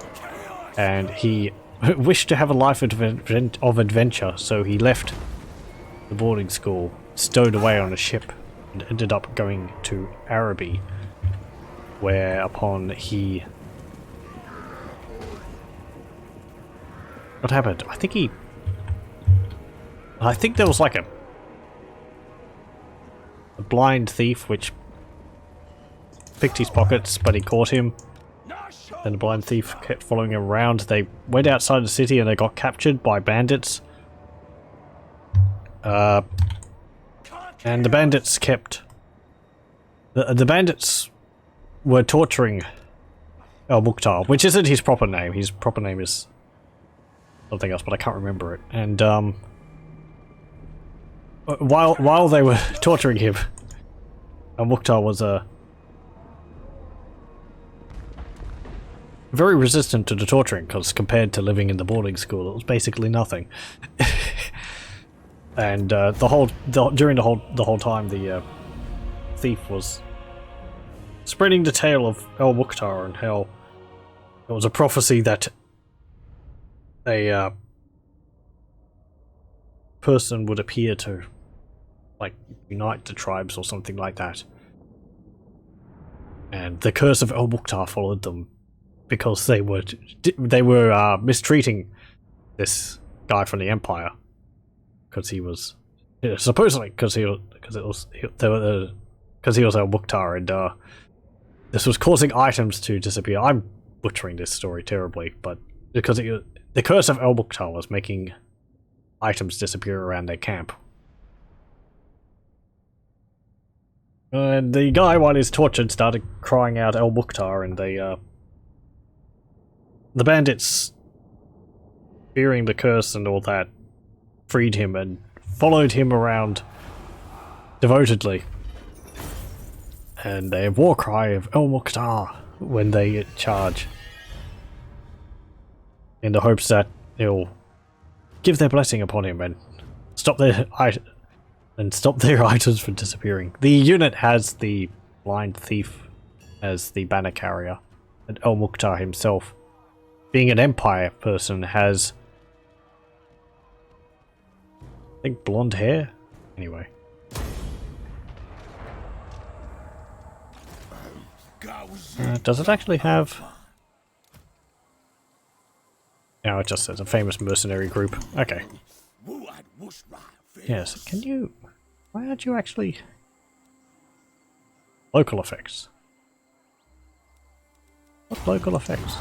and he wished to have a life of adventure, so he left the boarding school, stowed away on a ship, and ended up going to Araby, whereupon he... What happened? I think there was like a blind thief which picked his pockets, but he caught him. Then the blind thief kept following him around. They went outside the city and they got captured by bandits. And the bandits kept... The bandits were torturing El-Mukhtar, which isn't his proper name. His proper name is something else, but I can't remember it. And while they were torturing him, El-Mukhtar was very resistant to the torturing, because compared to living in the boarding school, it was basically nothing. And during the whole time, the thief was spreading the tale of El-Mukhtar and how it was a prophecy that a person would appear to like unite the tribes or something like that, and the curse of El-Mukhtar followed them because they were mistreating this guy from the Empire because he was supposedly because he was El Mukhtar, and this was causing items to disappear. I'm butchering this story terribly, but because the curse of El Mukhtar was making items disappear around their camp. And the guy, while he's tortured, started crying out El Mukhtar, and the bandits, fearing the curse and all that, freed him and followed him around devotedly. And their war cry of El Mukhtar when they charge, in the hopes that he'll give their blessing upon him and stop their items from disappearing. The unit has the blind thief as the banner carrier, and El Mukhtar himself, being an Empire person, has, I think, blonde hair? Anyway. Does it actually have... No, it just says a famous mercenary group. Okay. Yes, can you... Why aren't you actually... Local effects. What local effects?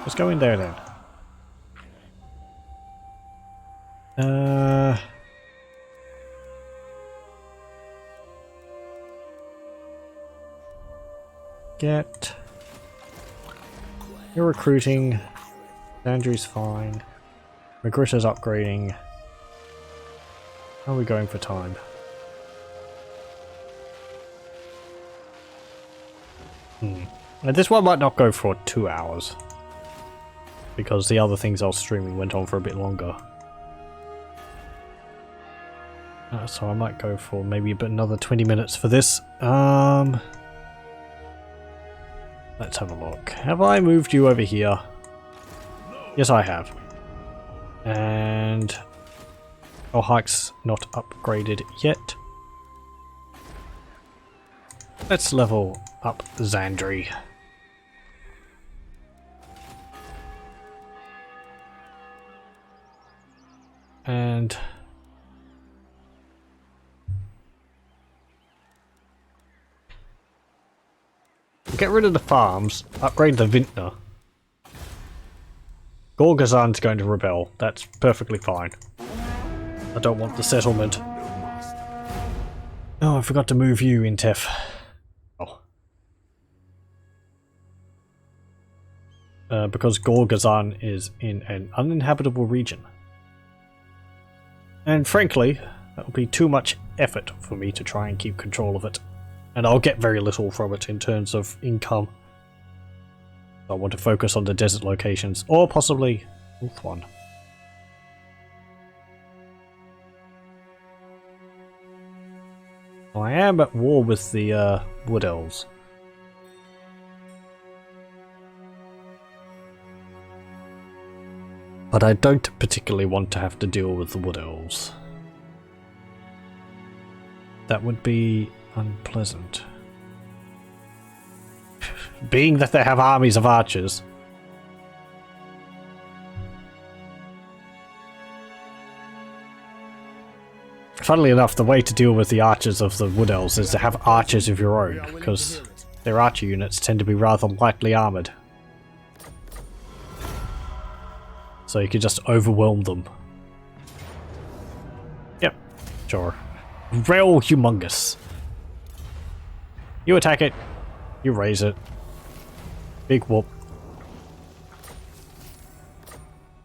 Let's go in there then. Get... You're recruiting. Andrew's fine. Magritta's upgrading. How are we going for time? Now this one might not go for 2 hours, because the other things I was streaming went on for a bit longer. So I might go for maybe another 20 minutes for this. Let's have a look. Have I moved you over here? Yes, I have. And... Oh, hike's not upgraded yet. Let's level up Zandri. And... get rid of the farms, upgrade the vintner. Gorgazan's going to rebel. That's perfectly fine. I don't want the settlement. Oh, I forgot to move you, Intef. Oh. Because Gorgazan is in an uninhabitable region. And frankly, that will be too much effort for me to try and keep control of it. And I'll get very little from it in terms of income. I want to focus on the desert locations, or possibly Ulthuan. I am at war with the Wood Elves. But I don't particularly want to have to deal with the Wood Elves. That would be unpleasant. Being that they have armies of archers. Funnily enough, the way to deal with the archers of the Wood Elves is to have archers of your own, because their archer units tend to be rather lightly armoured. So you can just overwhelm them. Yep, sure. Real humongous. You attack it, you raise it. Big whoop.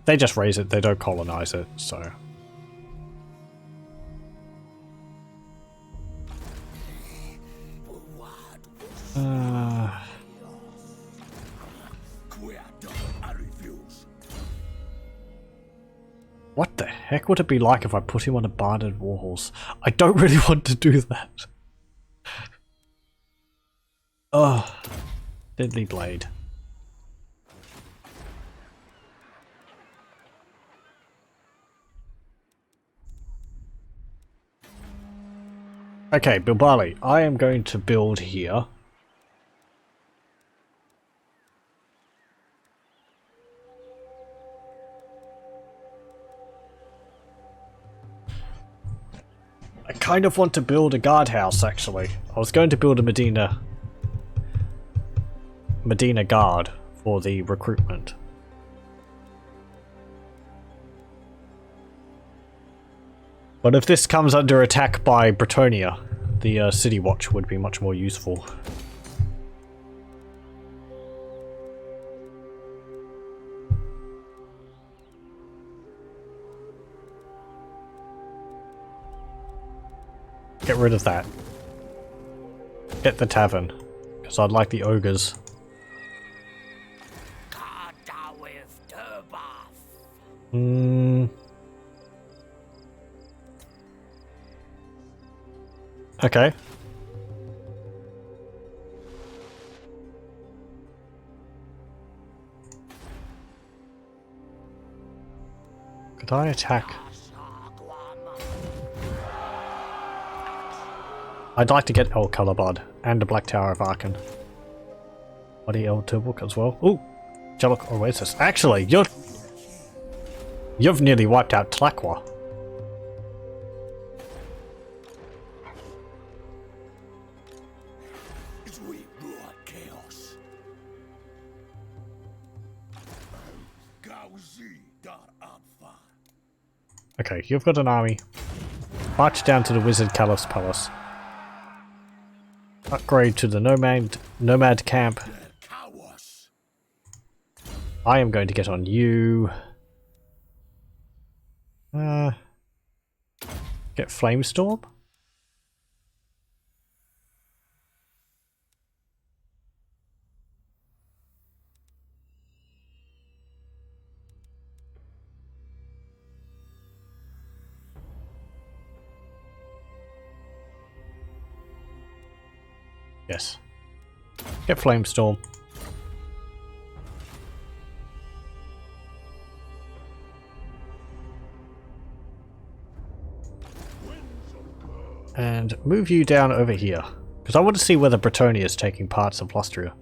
They just raise it, they don't colonize it, so... What the heck would it be like if I put him on a barded warhorse? I don't really want to do that. Oh, Deadly Blade. Okay, Bilbali, I am going to build here. kind of want to build a guardhouse, actually. I was going to build a Medina guard for the recruitment. But if this comes under attack by Bretonnia, the city watch would be much more useful. Get rid of that. Get the tavern, because I'd like the ogres. Okay. Could I attack? I'd like to get El Calabard and the Black Tower of Arkan. Body El Turbok as well. Ooh! Jellic Oasis. Actually, you've nearly wiped out Tlaqua. Okay, you've got an army. March down to the Wizard Caliph's Palace. Upgrade to the Nomad camp. I am going to get on you. Get Flamestorm? Yes. Get Flamestorm. And move you down over here. Because I want to see whether Bretonnia is taking parts of Lustria.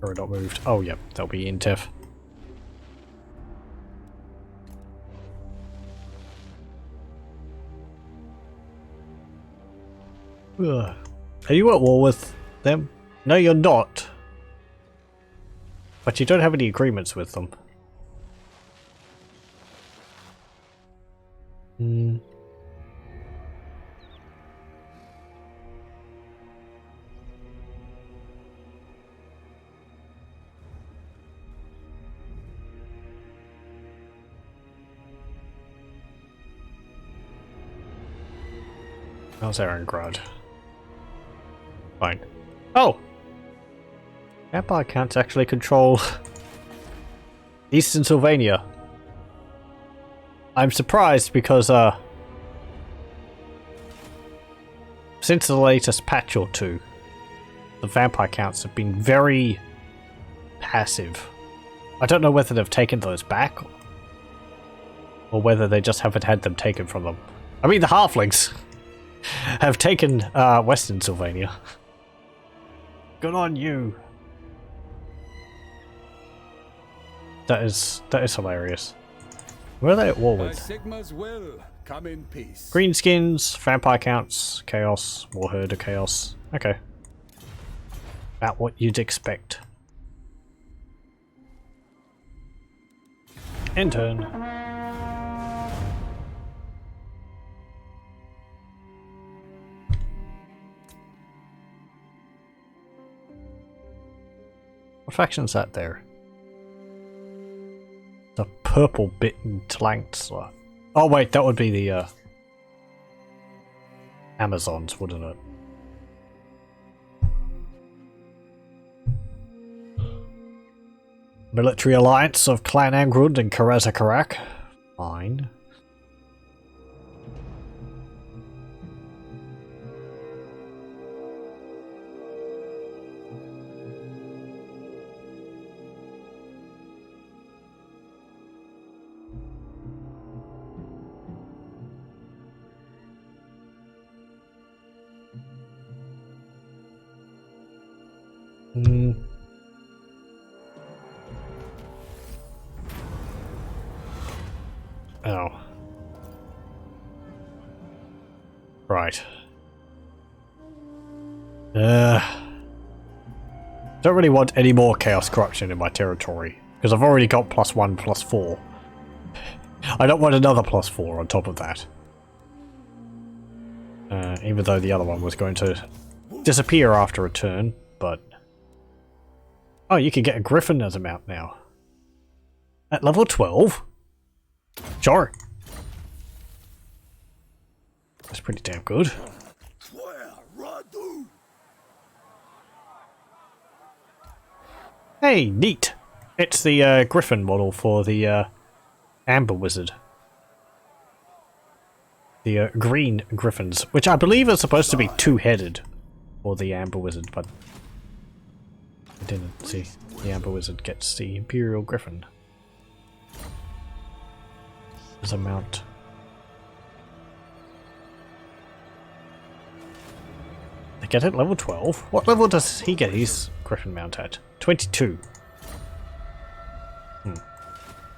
Or not moved. Oh, yep, that'll be Intef. Ugh. Are you at war with them? No, you're not. But you don't have any agreements with them. Hmm. How's Erengrad? Fine. Oh! Empire can't actually control Eastern Sylvania. I'm surprised because, since the latest patch or two, the vampire counts have been very passive. I don't know whether they've taken those back, or whether they just haven't had them taken from them. I mean, the halflings have taken Western Sylvania. Good on you. That is hilarious. Where are they at war with? Sigma's will come in peace. Greenskins, vampire counts, chaos, warherd of chaos. Okay. About what you'd expect. End turn. What faction's that there? The purple bitten Tlaqua. Oh wait, that would be the Amazons, wouldn't it? Military alliance of Clan Angrud and Karazakarak. Fine. Hmm. Oh. Right. Don't really want any more Chaos Corruption in my territory, because I've already got +1, +4. I don't want another +4 on top of that. Even though the other one was going to disappear after a turn, but... Oh, you can get a Griffin as a mount now. At level 12? Sure. That's pretty damn good. Hey, neat! It's the Griffin model for the Amber Wizard. The green Griffins, which I believe are supposed to be two-headed for the Amber Wizard, but I didn't see. The Amber Wizard gets the Imperial Griffin as a mount. They get it level 12? What level does he get his Griffin mount at? 22.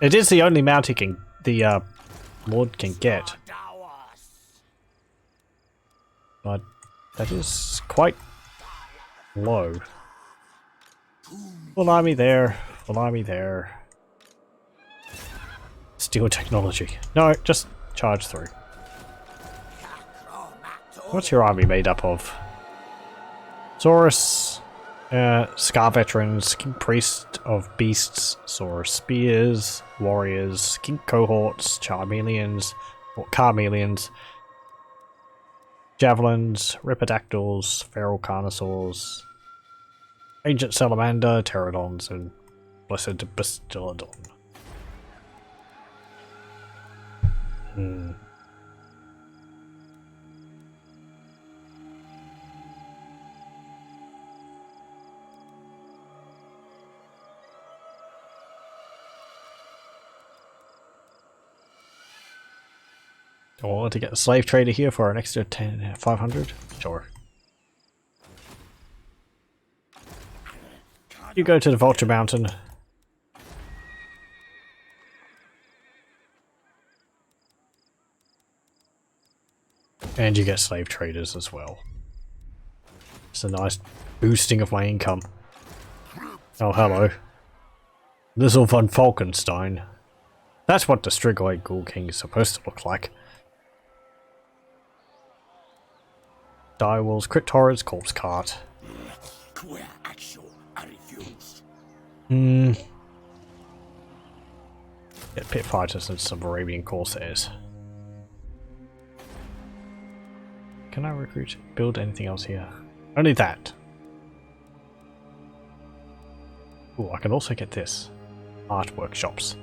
It is the only mount he can, the Lord can get. But that is quite low. Full army there, full army there. Steel technology. No, just charge through. What's your army made up of? Saurus, Scar Veterans, King Priest of Beasts, Saurus Spears, Warriors, King Cohorts, Charmeleons, or Carmeleons, Javelins, Ripidactyls, Feral Carnosaurs, Ancient Salamander, Pterodons, and Blessed Bastiladon. I want to get a slave trader here for an extra 500. Sure. You go to the Vulture Mountain. And you get slave traders as well. It's a nice boosting of my income. Oh, hello. Little von Falkenstein. That's what the Strigoi Ghoul King is supposed to look like. Direwolves, Crypt Horrors, Corpse Cart. Get Pit Fighters and some Arabian Corsairs. Can I build anything else here? Only that. Oh, I can also get this. Art workshops.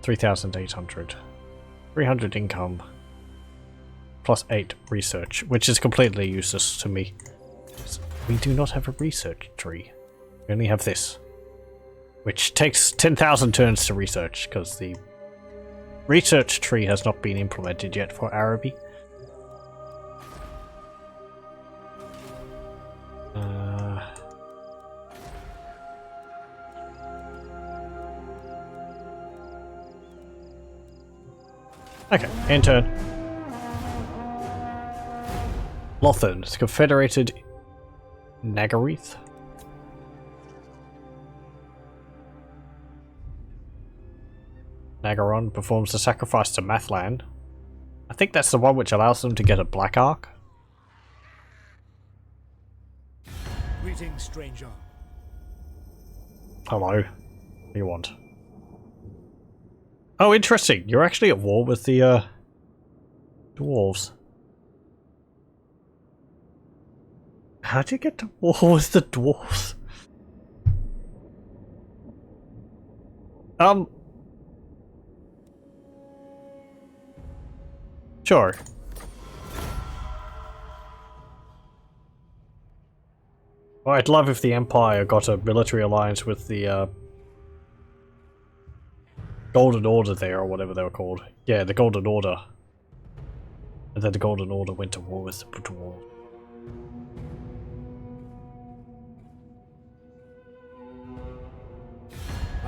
3,800. 300 income. +8 research, which is completely useless to me. We do not have a research tree. We only have this. Which takes 10,000 turns to research, because the research tree has not been implemented yet for Araby. Okay, end turn. Lothan, it's Confederated Nagareth. Nagaron performs the sacrifice to Mathlan. I think that's the one which allows them to get a Black Ark. Greetings, stranger. Hello. What do you want? Oh, interesting. You're actually at war with the dwarves. How'd you get to war with the dwarves? Sure. Well, I'd love if the Empire got a military alliance with the Golden Order there, or whatever they were called. Yeah, the Golden Order. And then the Golden Order went to war with the dwarves.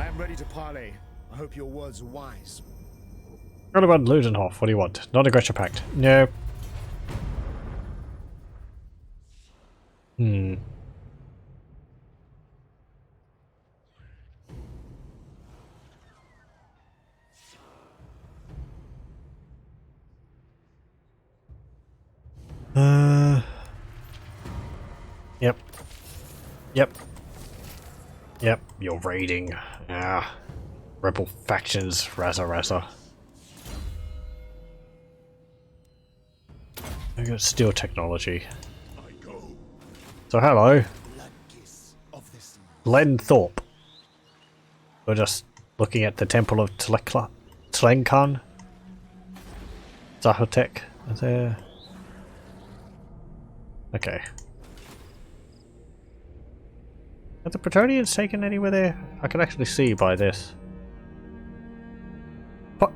I am ready to parley. I hope your words are wise. What about Ludenhof? What do you want? Non-aggression pact. No. Hmm. Yep. Yep. Yep. You're raiding. Ah. Rebel factions. Razza. I got steel technology. So hello. Len Thorpe. We're just looking at the Temple of Tlaqua. Tlenkan. Zahotek. There. Okay. Are the Bretonnians taken anywhere there? I can actually see by this.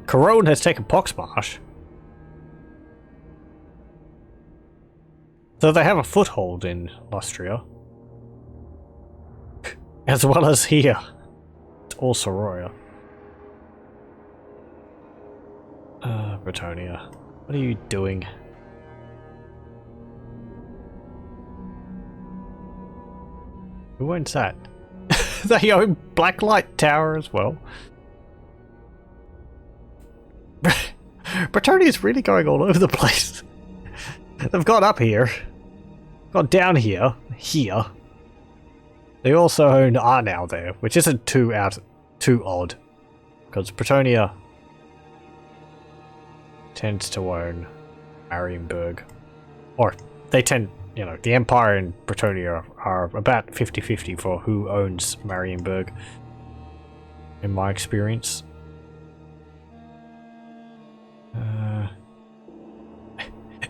Corone has taken Poxmarsh. So they have a foothold in Austria. As well as here. It's all Soroya. Bretonnia. What are you doing? Who owns that? They own Blacklight Tower as well. Bretonnia is really going all over the place. They've gone up here. Gone down here. Here. They also own Arnau there, which isn't too odd. Because Bretonnia tends to own Marienburg. Or they tend, you know, the Empire and Bretonnia are about 50-50 for who owns Marienburg, in my experience.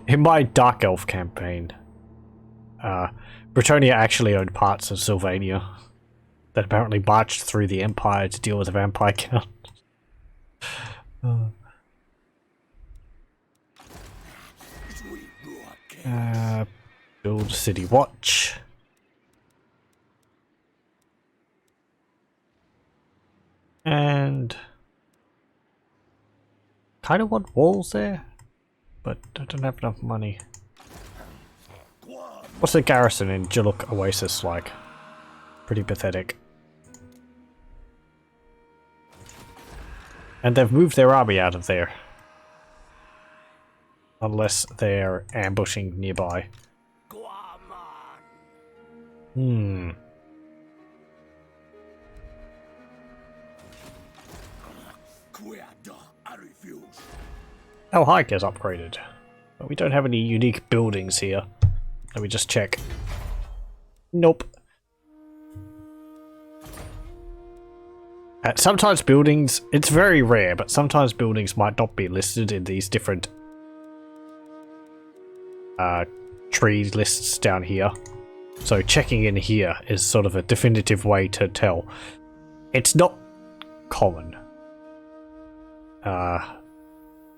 In my Dark Elf campaign, Bretonnia actually owned parts of Sylvania that apparently marched through the Empire to deal with the vampire count. Build City Watch. And kind of want walls there, but I don't have enough money. What's the garrison in Juluk Oasis like? Pretty pathetic. And they've moved their army out of there. Unless they're ambushing nearby. Hmm. Our hike is upgraded, but we don't have any unique buildings here. Let me just check. Nope. Sometimes buildings, it's very rare, but sometimes buildings might not be listed in these different tree lists down here. So checking in here is sort of a definitive way to tell. It's not common.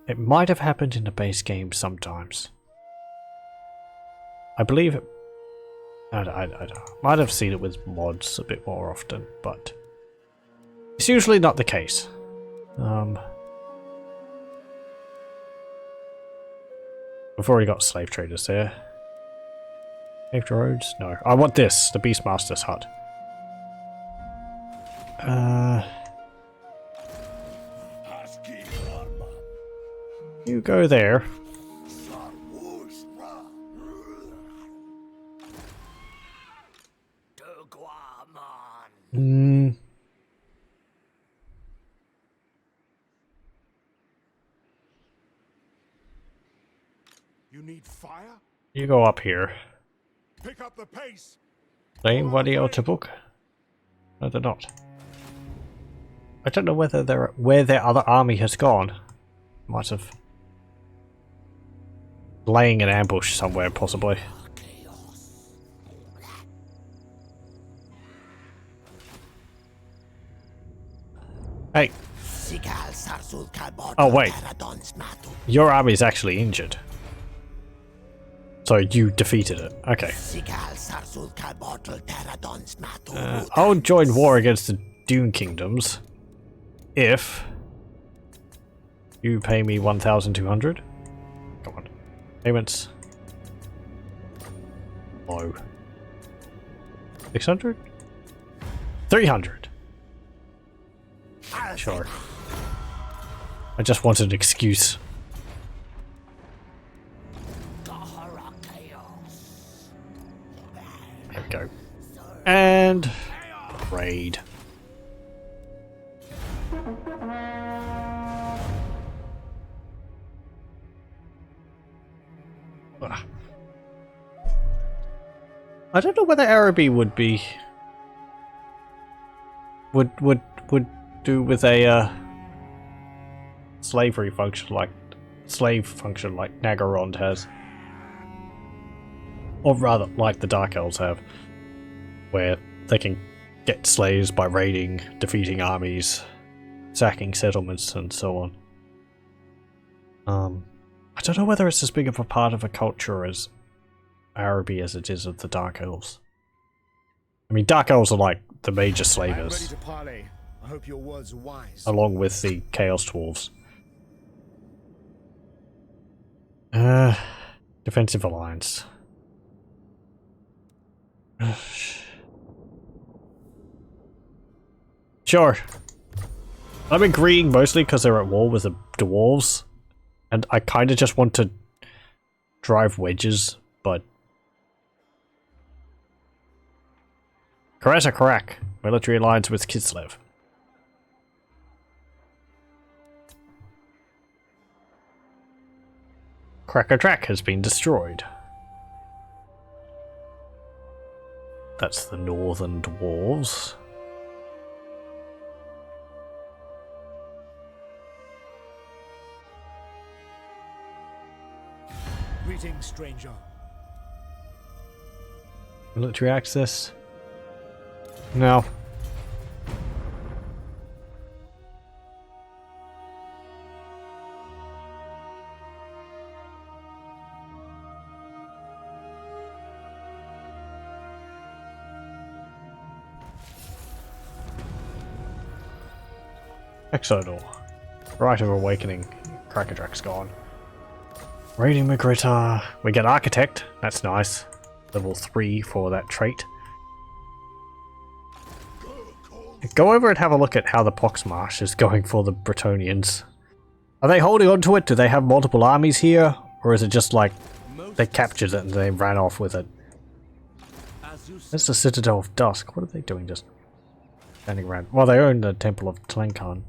It might have happened in the base game sometimes. I believe it. I might have seen it with mods a bit more often, but it's usually not the case. We've already got slave traders there. Paved roads? No. I want this, the Beastmaster's hut. You go there. Hmm. You need fire? You go up here. Pick up the pace. Same Wadi to book? No, they're not. I don't know whether they're where their other army has gone. Might have laying an ambush somewhere, possibly. Hey. Oh wait. Your army is actually injured. So you defeated it. Okay. I'll join war against the Dune Kingdoms if you pay me 1,200. Come on. Payments. Low. 600? 300. Sure. I just wanted an excuse. There we go. And raid. Ugh. I don't know whether Araby would be would do with a slave function like Naggarond has, or rather like the Dark Elves have, where they can get slaves by raiding, defeating armies, sacking settlements, and so on. I don't know whether it's as big of a part of a culture as Araby as it is of the Dark Elves. I mean, Dark Elves are like the major slavers, I hope your words are wise. along with the Chaos Dwarves. Defensive alliance. Sure. I'm agreeing mostly because they're at war with the dwarves, and I kind of just want to drive wedges, but Karasa Karak, military alliance with Kislev. Krakatrak has been destroyed. That's the northern dwarves. Greetings, stranger. Military access? No. Exodal. Rite of Awakening. Krakatrak's gone. Raiding Magritta. We get Architect. That's nice. Level 3 for that trait. Go over and have a look at how the Poxmarsh is going for the Bretonnians. Are they holding on to it? Do they have multiple armies here? Or is it just like they captured it and they ran off with it? That's the Citadel of Dusk. What are they doing just standing around? Well, they own the Temple of Tlaqua.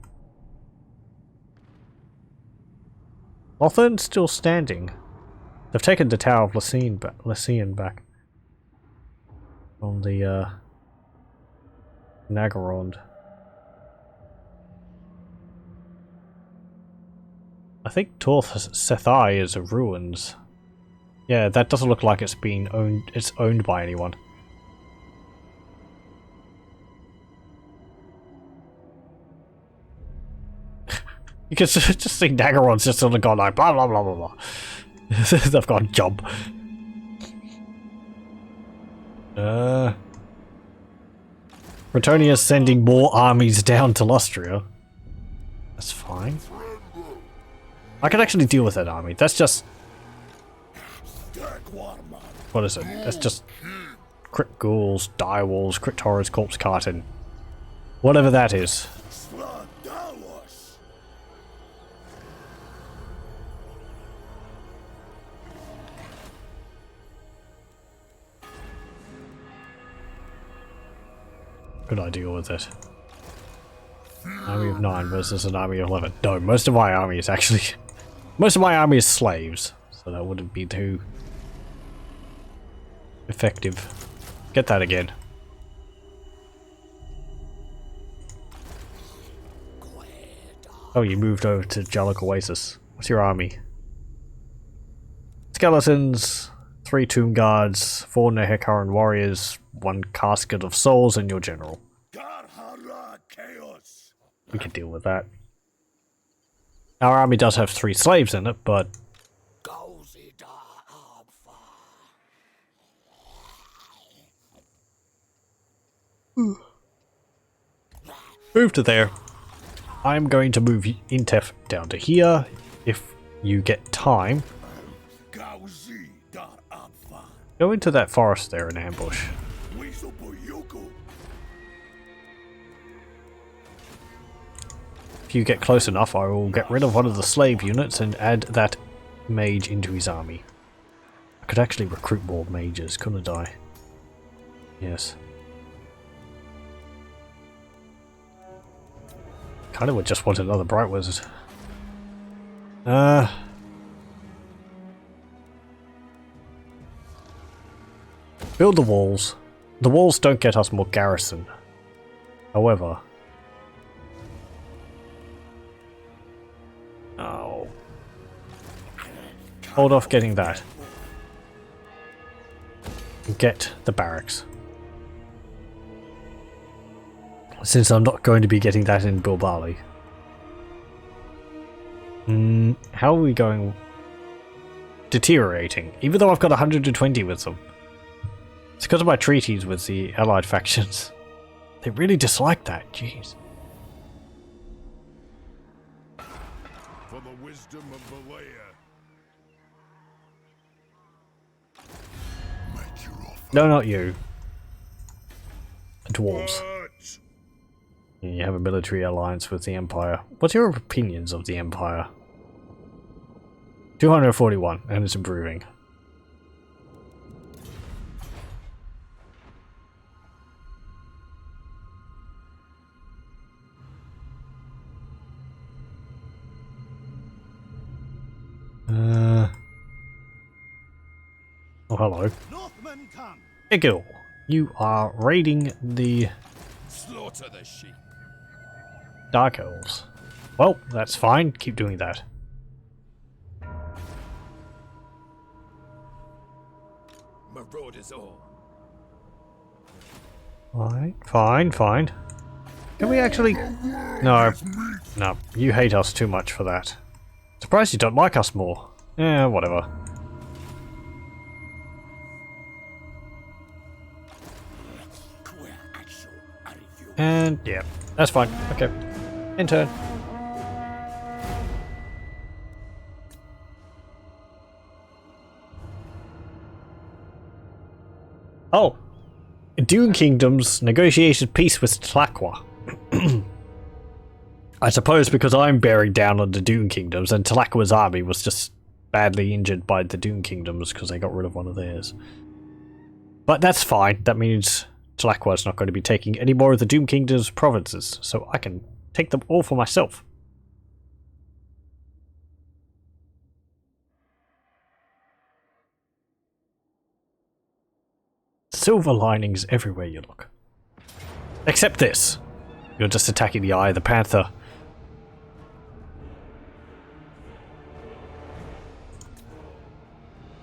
Lothern's still standing. They've taken the Tower of Lycian back. On the, Naggarond. I think Torth Sethai is a ruins. Yeah, that doesn't look like it's been owned. It's owned by anyone. You can just see Naggarond's just sort of gone like blah blah blah blah blah. They've got a job. Bretonia's sending more armies down to Lustria. That's fine. I can actually deal with that army. That's just... What is it? That's just... Crypt Ghouls, Direwolves, Crypt Horrors, Corpse Carton. Whatever that is. Could I deal with it? Army of 9 versus an army of 11. No, most of my army is actually... Most of my army is slaves, so that wouldn't be too effective. Get that again. Oh, you moved over to Jalak Oasis. What's your army? Skeletons, 3 Tomb Guards, 4 Nehekaran Warriors, 1 Casket of Souls, and your general. We can deal with that. Our army does have 3 slaves in it, but... Move to there. I'm going to move Intef down to here if you get time. Go into that forest there and ambush. If you get close enough, I will get rid of one of the slave units and add that mage into his army. I could actually recruit more mages, couldn't I? Yes. Kind of would just want another bright wizard. Build the walls. The walls don't get us more garrison. However... Oh. Hold off getting that. Get the barracks. Since I'm not going to be getting that in Bilbali. How are we going? Deteriorating. Even though I've got 120 with them. It's because of my treaties with the allied factions. They really dislike that, jeez. For the wisdom of Valea. No, not you. Dwarves. You have a military alliance with the Empire. What's your opinions of the Empire? 241, and it's improving. Oh, hello. Northmen come. Egil, you are raiding the Slaughter the sheep. Dark Elves. Well, that's fine. Keep doing that. Marauders all. Fine. Can we actually... No. No, you hate us too much for that. Surprised you don't like us more. Yeah, whatever. And, yeah, that's fine. Okay. In turn. Oh. Dune Kingdoms negotiated peace with Tlaqua. I suppose because I'm bearing down on the Dune Kingdoms and Tlaqua's army was just badly injured by the Dune Kingdoms because they got rid of one of theirs. But that's fine. That means Tlaqua is not going to be taking any more of the Dune Kingdom's provinces, so I can take them all for myself. Silver linings everywhere you look. Except this. You're just attacking the Eye of the Panther.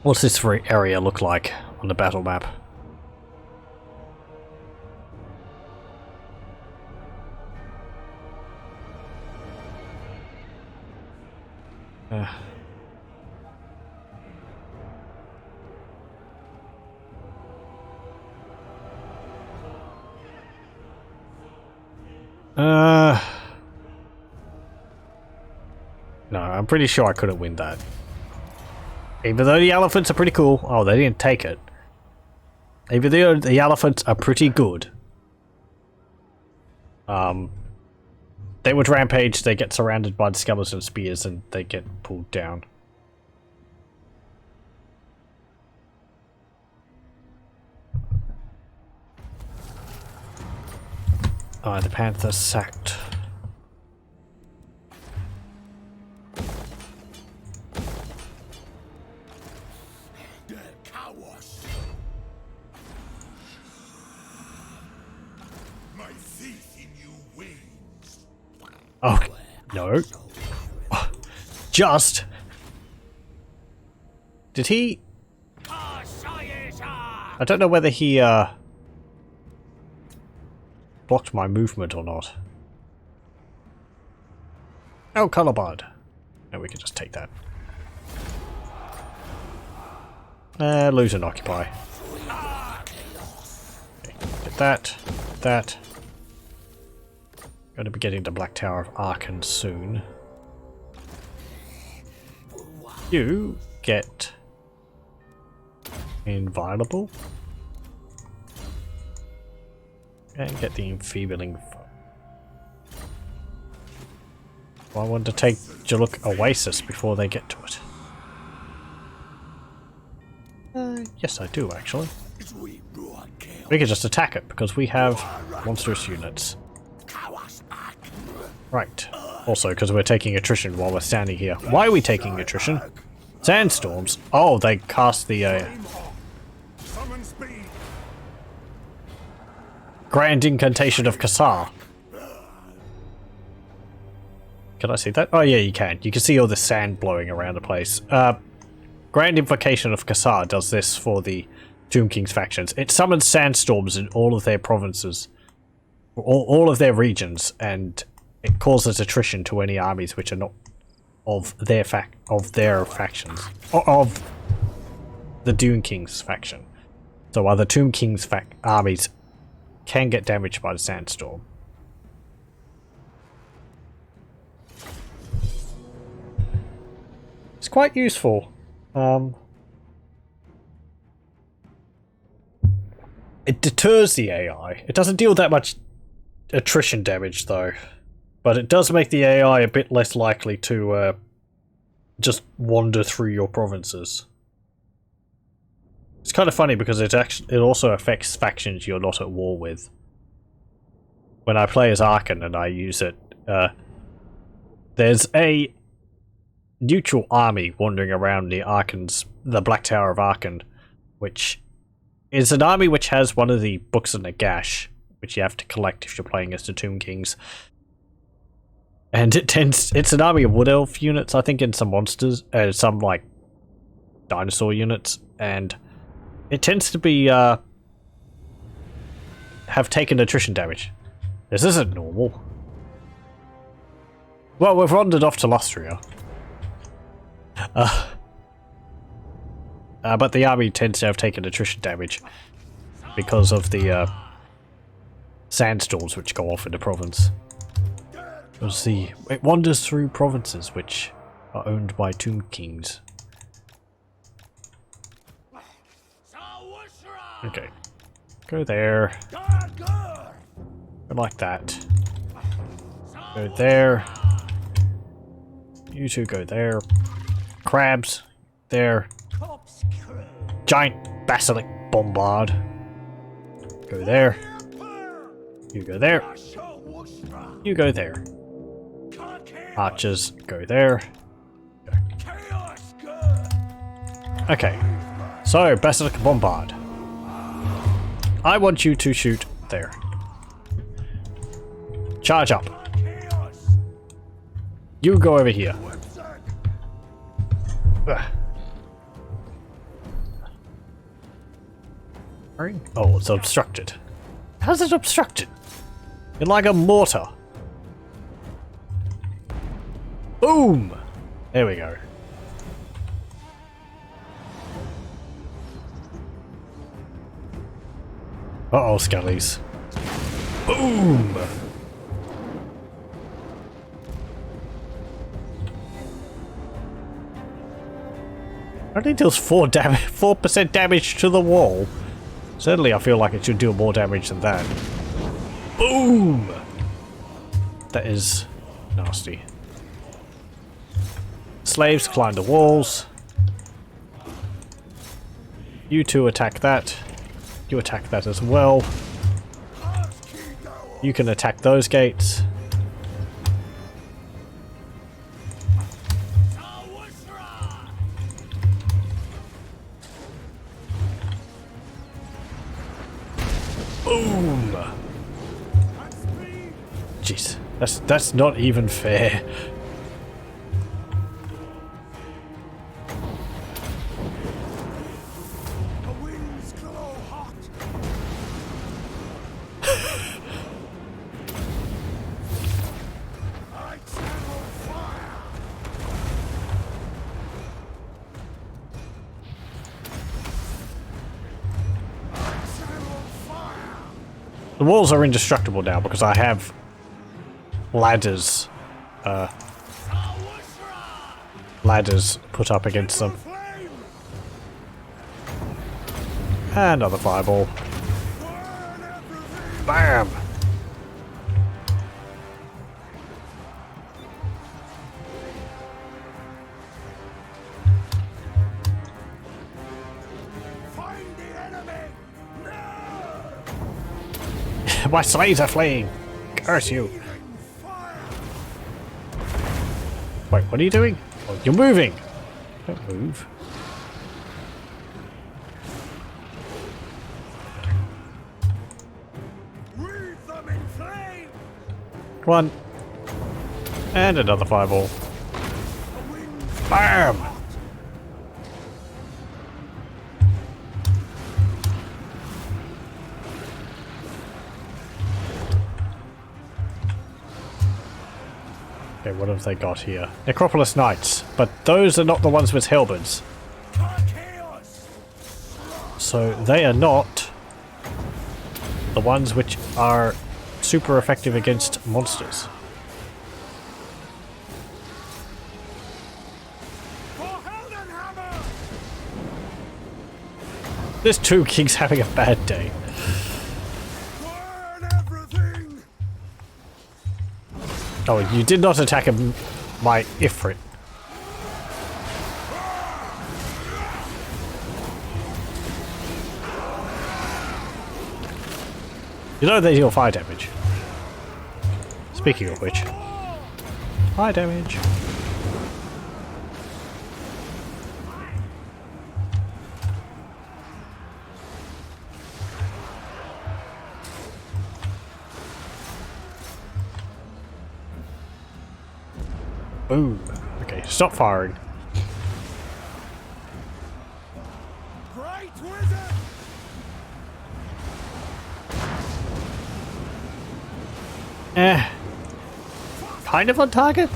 What's this area look like on the battle map? No, I'm pretty sure I couldn't win that. Even though the elephants are pretty cool. Oh, they didn't take it. Even though the elephants are pretty good. They would rampage, they get surrounded by the skeleton spears, and they get pulled down. The panther sacked. Oh, no. Just. Did he... I don't know whether he, blocked my movement or not. Oh, Colorblind. No, we can just take that. Lose and occupy. Okay, get that. Get that. Going to be getting the Black Tower of Aachen soon. You get inviolable and get the enfeebling. I want to take Jaluk Oasis before they get to it. Yes, I do actually. We can just attack it because we have monstrous units. Right. Also, because we're taking attrition while we're standing here. Why are we taking attrition? Sandstorms? Oh, they cast the Grand Incantation of Kassar. Can I see that? Oh yeah, you can. You can see all the sand blowing around the place. Grand Invocation of Kassar does this for the Tomb Kings factions. It summons sandstorms in all of their provinces, all of their regions, and it causes attrition to any armies which are not of their factions, of the Dune Kings faction. So other Tomb Kings armies can get damaged by the sandstorm. It's quite useful. It deters the AI. It doesn't deal that much attrition damage though, but it does make the AI a bit less likely to just wander through your provinces. It's kind of funny because it also affects factions you're not at war with. When I play as Aachen and I use it, there's a neutral army wandering around near the Black Tower of Aachen, which is an army which has one of the books in the gash, which you have to collect if you're playing as the Tomb Kings. And it's an army of wood elf units, I think, and some monsters, some like dinosaur units, and it tends to be have taken attrition damage. This isn't normal. Well, we've wandered off to Lustria. But the army tends to have taken attrition damage because of the sandstorms which go off in the province. It wanders through provinces which are owned by Tomb Kings. Okay. Go there. Go like that. Go there. You two go there. Crabs. There. Giant basilic bombard. Go there. You go there. You go there. Archers go there. Okay. So, basilic bombard. I want you to shoot there. Charge up. You go over here. Ugh. Oh, it's obstructed. How's it obstructed? You're like a mortar. Boom! There we go. Uh-oh, skellies. Boom! Only deals 4% damage to the wall. Certainly I feel like it should do more damage than that. Boom! That is nasty. Slaves climb the walls. You two attack that. You attack that as well. You can attack those gates. Boom! Jeez, that's not even fair. The walls are indestructible now because I have ladders, ladders put up against them. Another fireball. Bam! My slaves are fleeing! Curse you! Wait, what are you doing? Oh, you're moving! Don't move. Come on. And another fireball. Bam! Okay, what have they got here? Necropolis Knights, but those are not the ones with halberds. So they are not the ones which are super effective against monsters. This Two Kings having a bad day. Oh, you did not attack my Ifrit. You know they deal fire damage. Speaking of which, fire damage. Boom. Okay, stop firing. Great wizard! Kind of on target.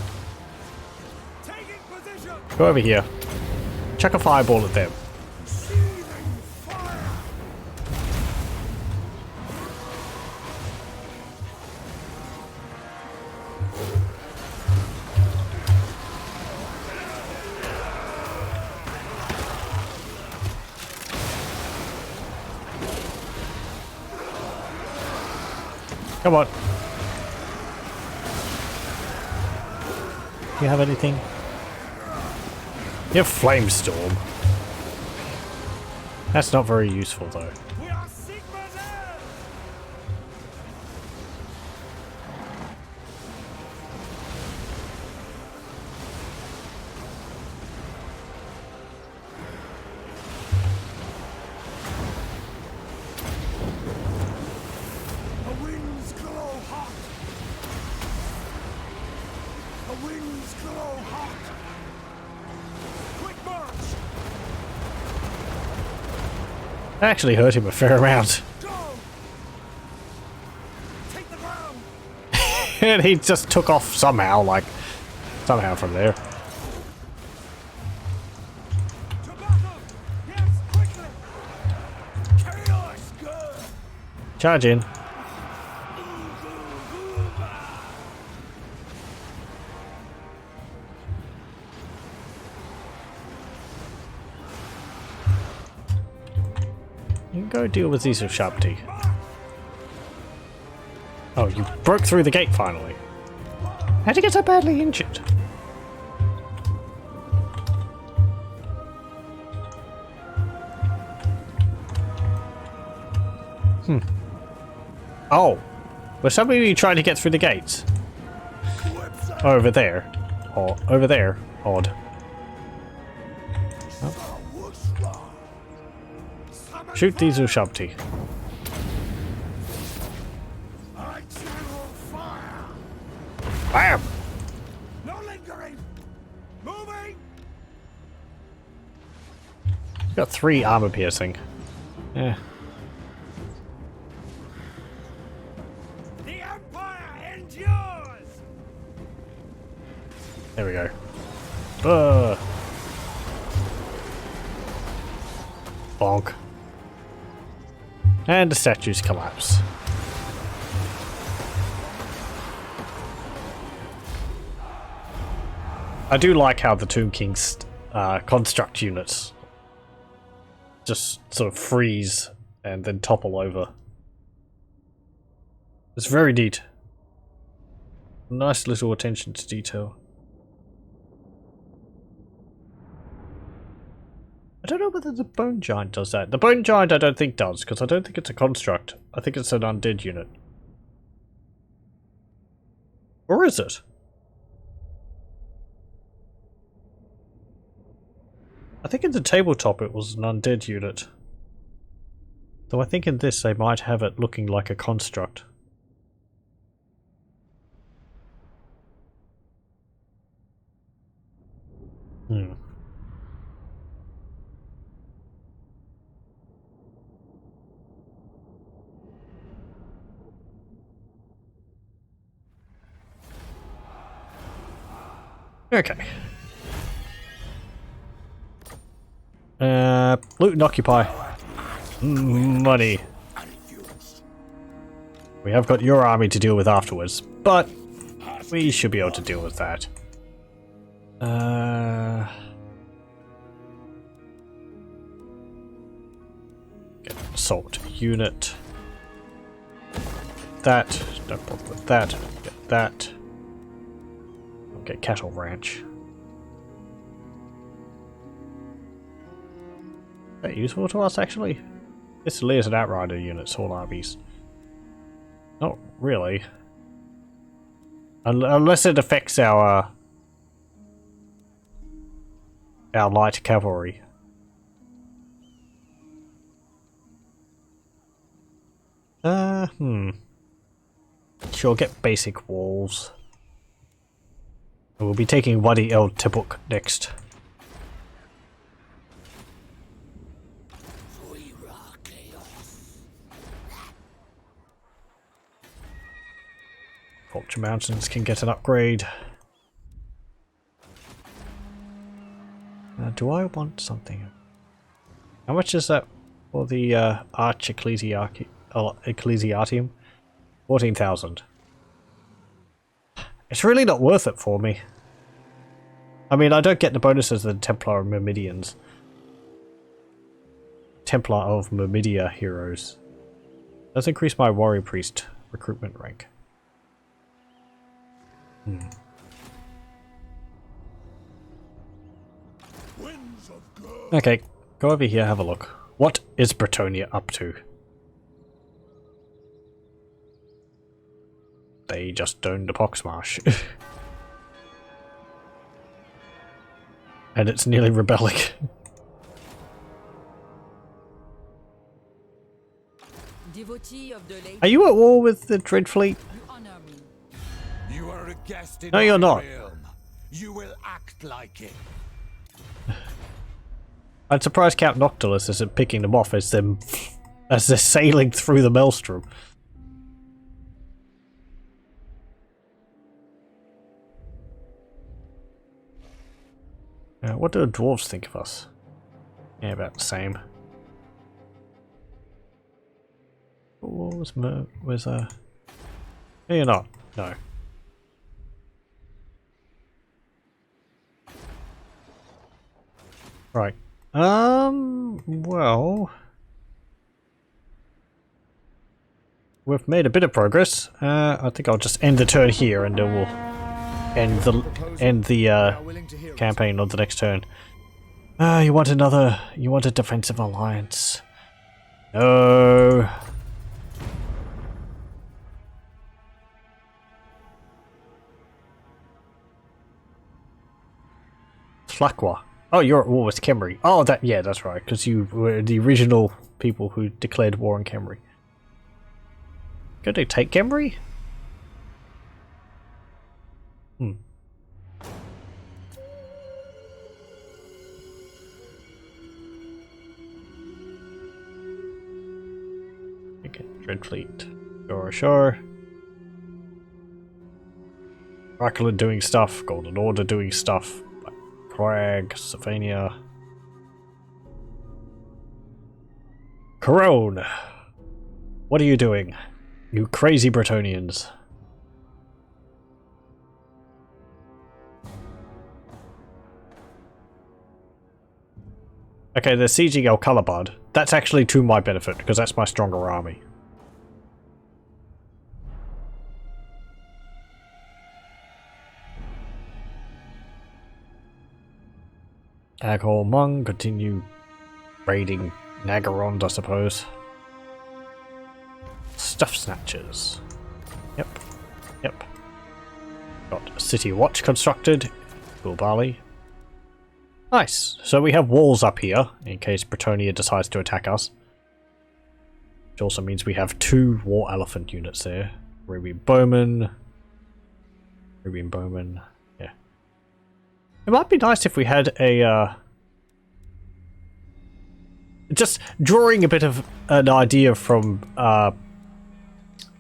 Taking position! Go over here. Chuck a fireball at them. Seething fire! Come on. Do you have anything? You have Flamestorm. That's not very useful though. We are Sigma's heirs! The winds glow hot! The winds glow hot! Quick march! I actually hurt him a fair amount. Go! Take the ground! And he just took off somehow, somehow from there. To battle! Yes, quickly! Chaos good! Charge in. You can go deal with these with Sharpty. Oh, you broke through the gate finally. How'd you get so badly injured? Oh. Was somebody trying to get through the gates? Over there. Or over there. Odd. Shoot these Ushabti. I channel fire! Bam! No lingering! Moving! Got 3 armor piercing. Yeah. The Empire endures! There we go. Bonk. And the statues collapse. I do like how the Tomb Kings construct units just sort of freeze and then topple over. It's very neat. Nice little attention to detail. I don't know whether the Bone Giant does that. The Bone Giant I don't think does, because I don't think it's a construct. I think it's an undead unit. Or is it? I think in the tabletop it was an undead unit. Though I think in this they might have it looking like a construct. Hmm. Okay. Loot and occupy. Money. We have got your army to deal with afterwards, but we should be able to deal with that. Get an assault unit. That. Don't bother with that. Get that. Get cattle ranch. Is that useful to us actually? This is an outrider unit, all armies. Not really. Unless it affects our light cavalry. Sure, get basic walls. We'll be taking Wadi El Tabuk next. Vulture Mountains can get an upgrade. Do I want something? How much is that for the Arch Ecclesiartium? 14,000. It's really not worth it for me. I mean, I don't get the bonuses of the Templar Myrmidians. Templar of Myrmidia heroes. Does increase my Warrior Priest recruitment rank. Okay, go over here, have a look. What is Bretonnia up to? They just owned a Poxmarsh. And it's nearly rebelling. Are you at war with the Dreadfleet? You are a guest in No, you're my not. realm. You will act like it. I'm surprised Count Noctilus isn't picking them off as they're sailing through the maelstrom. What do the dwarves think of us? Yeah, about the same. What was No, you're not. No. Right. Well, we've made a bit of progress. I think I'll just end the turn here, and then we'll end the campaign on the next turn. You want a defensive alliance? No. Tlaqua. Oh, you're at war with Khemri. Oh, yeah, that's right, because you were the original people who declared war on Khemri. Could they take Khemri? Okay, Dreadfleet. Sure. Rakala doing stuff. Golden Order doing stuff. Crag, Sylvania. Corone! What are you doing? You crazy Bretonians. Okay, they're sieging El Calabad. That's actually to my benefit, because that's my stronger army. Aghol Mung, continue raiding Nagarond, I suppose. Stuff snatchers. Yep. Yep. Got a city watch constructed. Bulbali. Nice. So we have walls up here, in case Bretonnia decides to attack us. Which also means we have 2 war elephant units there. Araby and Bowman. Araby and Bowman. Yeah. It might be nice if we had a, just drawing a bit of an idea from,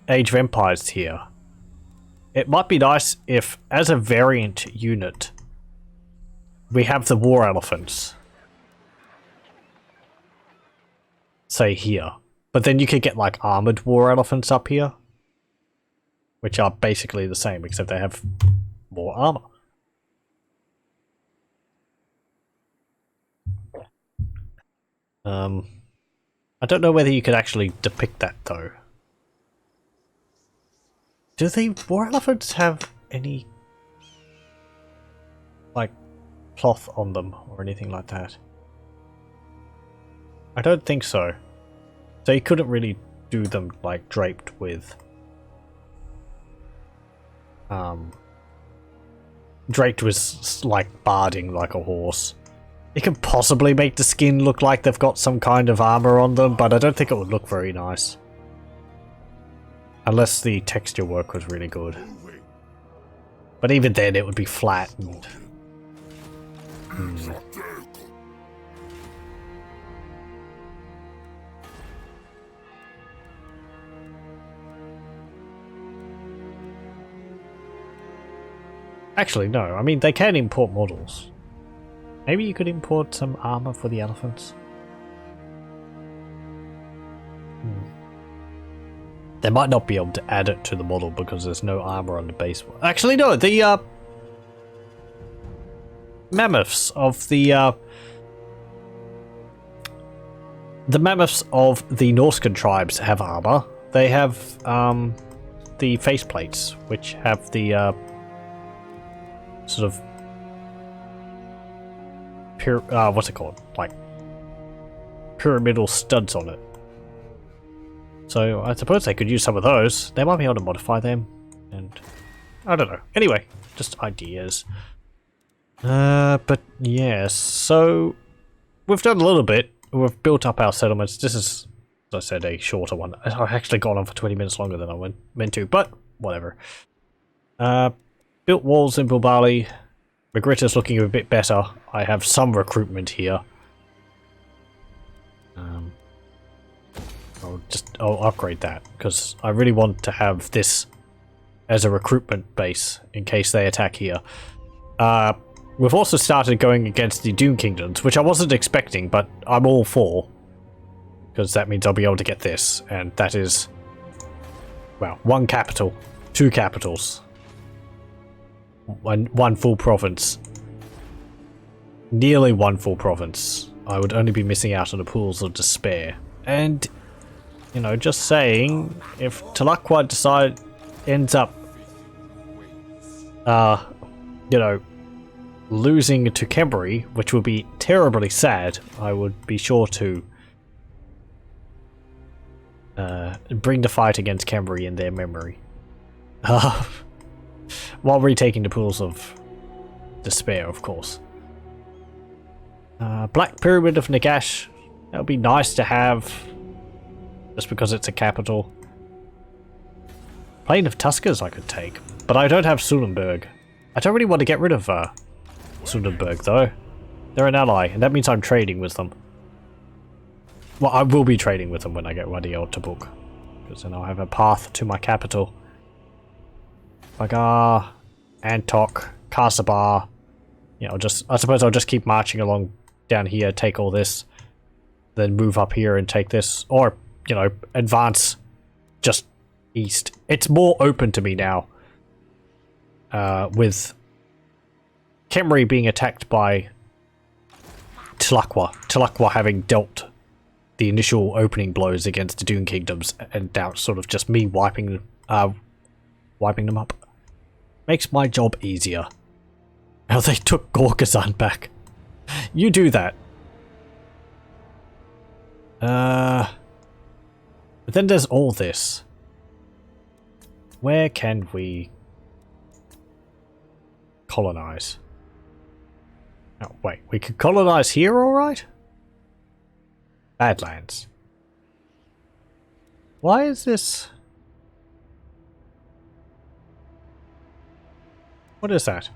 Age of Empires here. It might be nice if, as a variant unit, we have the war elephants. Say here. But then you could get like armored war elephants up here. Which are basically the same, except they have more armor. I don't know whether you could actually depict that though. Do the war elephants have any like cloth on them or anything like that? I don't think so. So you couldn't really do them like draped with like barding like a horse. You can possibly make the skin look like they've got some kind of armor on them, but I don't think it would look very nice. Unless the texture work was really good. But even then it would be flat and... Actually, no. I mean, they can import models. Maybe you could import some armor for the elephants. They might not be able to add it to the model because there's no armor on the base one. Actually, no. The mammoths of the mammoths of the Norscan tribes have armor. They have the faceplates, which have the sort of what's it called? Like pyramidal studs on it. So I suppose they could use some of those. They might be able to modify them, and I don't know. Anyway, just ideas. But yes, so we've done a little bit. We've built up our settlements. This is, as I said, a shorter one. I've actually gone on for 20 minutes longer than I meant to, but whatever. Built walls in Bulbali. Magritta's looking a bit better. I have some recruitment here. I'll upgrade that because I really want to have this as a recruitment base in case they attack here. We've also started going against the Dune Kingdoms, which I wasn't expecting, but I'm all for, because that means I'll be able to get this, and that is, well, 1 capital, 2 capitals, one full province, nearly 1 full province. I would only be missing out on the pools of despair, and you know, just saying, if Tlaqua ends up, you know, losing to Khemri, which would be terribly sad, I would be sure to bring the fight against Khemri in their memory. While retaking the pools of despair, of course. Black Pyramid of Nagash, that would be nice to have. Just because it's a capital. Plain of Tuskers I could take, but I don't have Sulenberg. I don't really want to get rid of Sulenberg though. They're an ally, and that means I'm trading with them. Well, I will be trading with them when I get Wadi El Tabuk, because then I'll have a path to my capital. Bagar, Antok, Kasabar. Yeah, I suppose I'll just keep marching along down here, take all this, then move up here and take this, or you know, advance just east. It's more open to me now. With Khemri being attacked by Tlaqua. Tlaqua having dealt the initial opening blows against the Dune Kingdoms, and now it's sort of just me wiping them up. Makes my job easier. How they took Gorkazan back. You do that. But then there's all this. Where can we colonize? Oh, wait, we could colonize here, alright? Badlands. Why is this? What is that?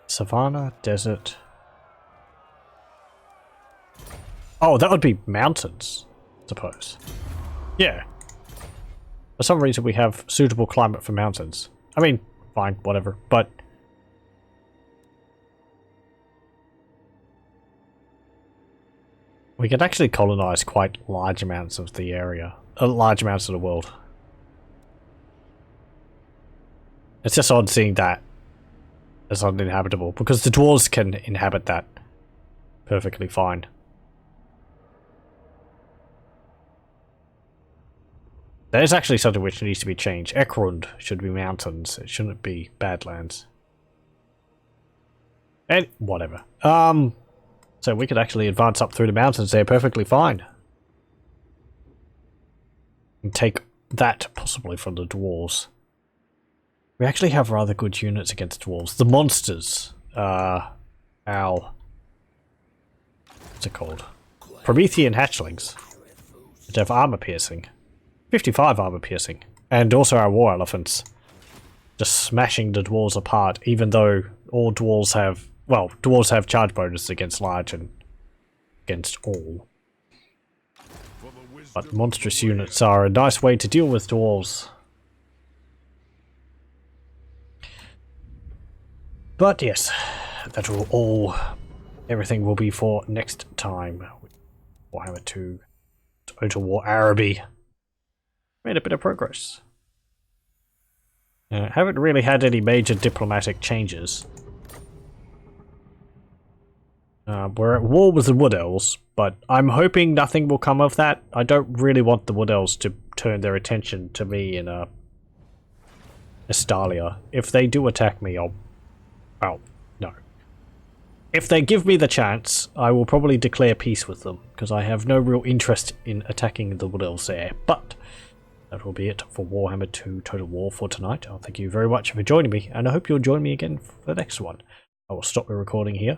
Savannah, desert. Oh, that would be mountains, I suppose. Yeah. For some reason we have suitable climate for mountains. I mean, fine, whatever, but... we can actually colonize quite large amounts of the area. Large amounts of the world. It's just odd seeing that as uninhabitable, because the dwarves can inhabit that perfectly fine. There's actually something which needs to be changed. Ekrund should be mountains. It shouldn't be badlands. And whatever. So we could actually advance up through the mountains there perfectly fine. And take that possibly from the dwarves. We actually have rather good units against dwarves. The monsters. What's it called? Promethean hatchlings. Which have armor piercing. 55 armor piercing. And also our war elephants. Just smashing the dwarves apart, even though all dwarves have... well, dwarves have charge bonus against large and against all. But monstrous units are a nice way to deal with dwarves. But yes, that will all... everything will be for next time. Warhammer 2 Total War Araby. Made a bit of progress. Haven't really had any major diplomatic changes. We're at war with the Wood Elves, but I'm hoping nothing will come of that. I don't really want the Wood Elves to turn their attention to me in Estalia. If they do attack me, I'll... well, no. If they give me the chance, I will probably declare peace with them, because I have no real interest in attacking the Wood Elves there. But that will be it for Warhammer 2 Total War for tonight. Thank you very much for joining me, and I hope you'll join me again for the next one. I will stop the recording here.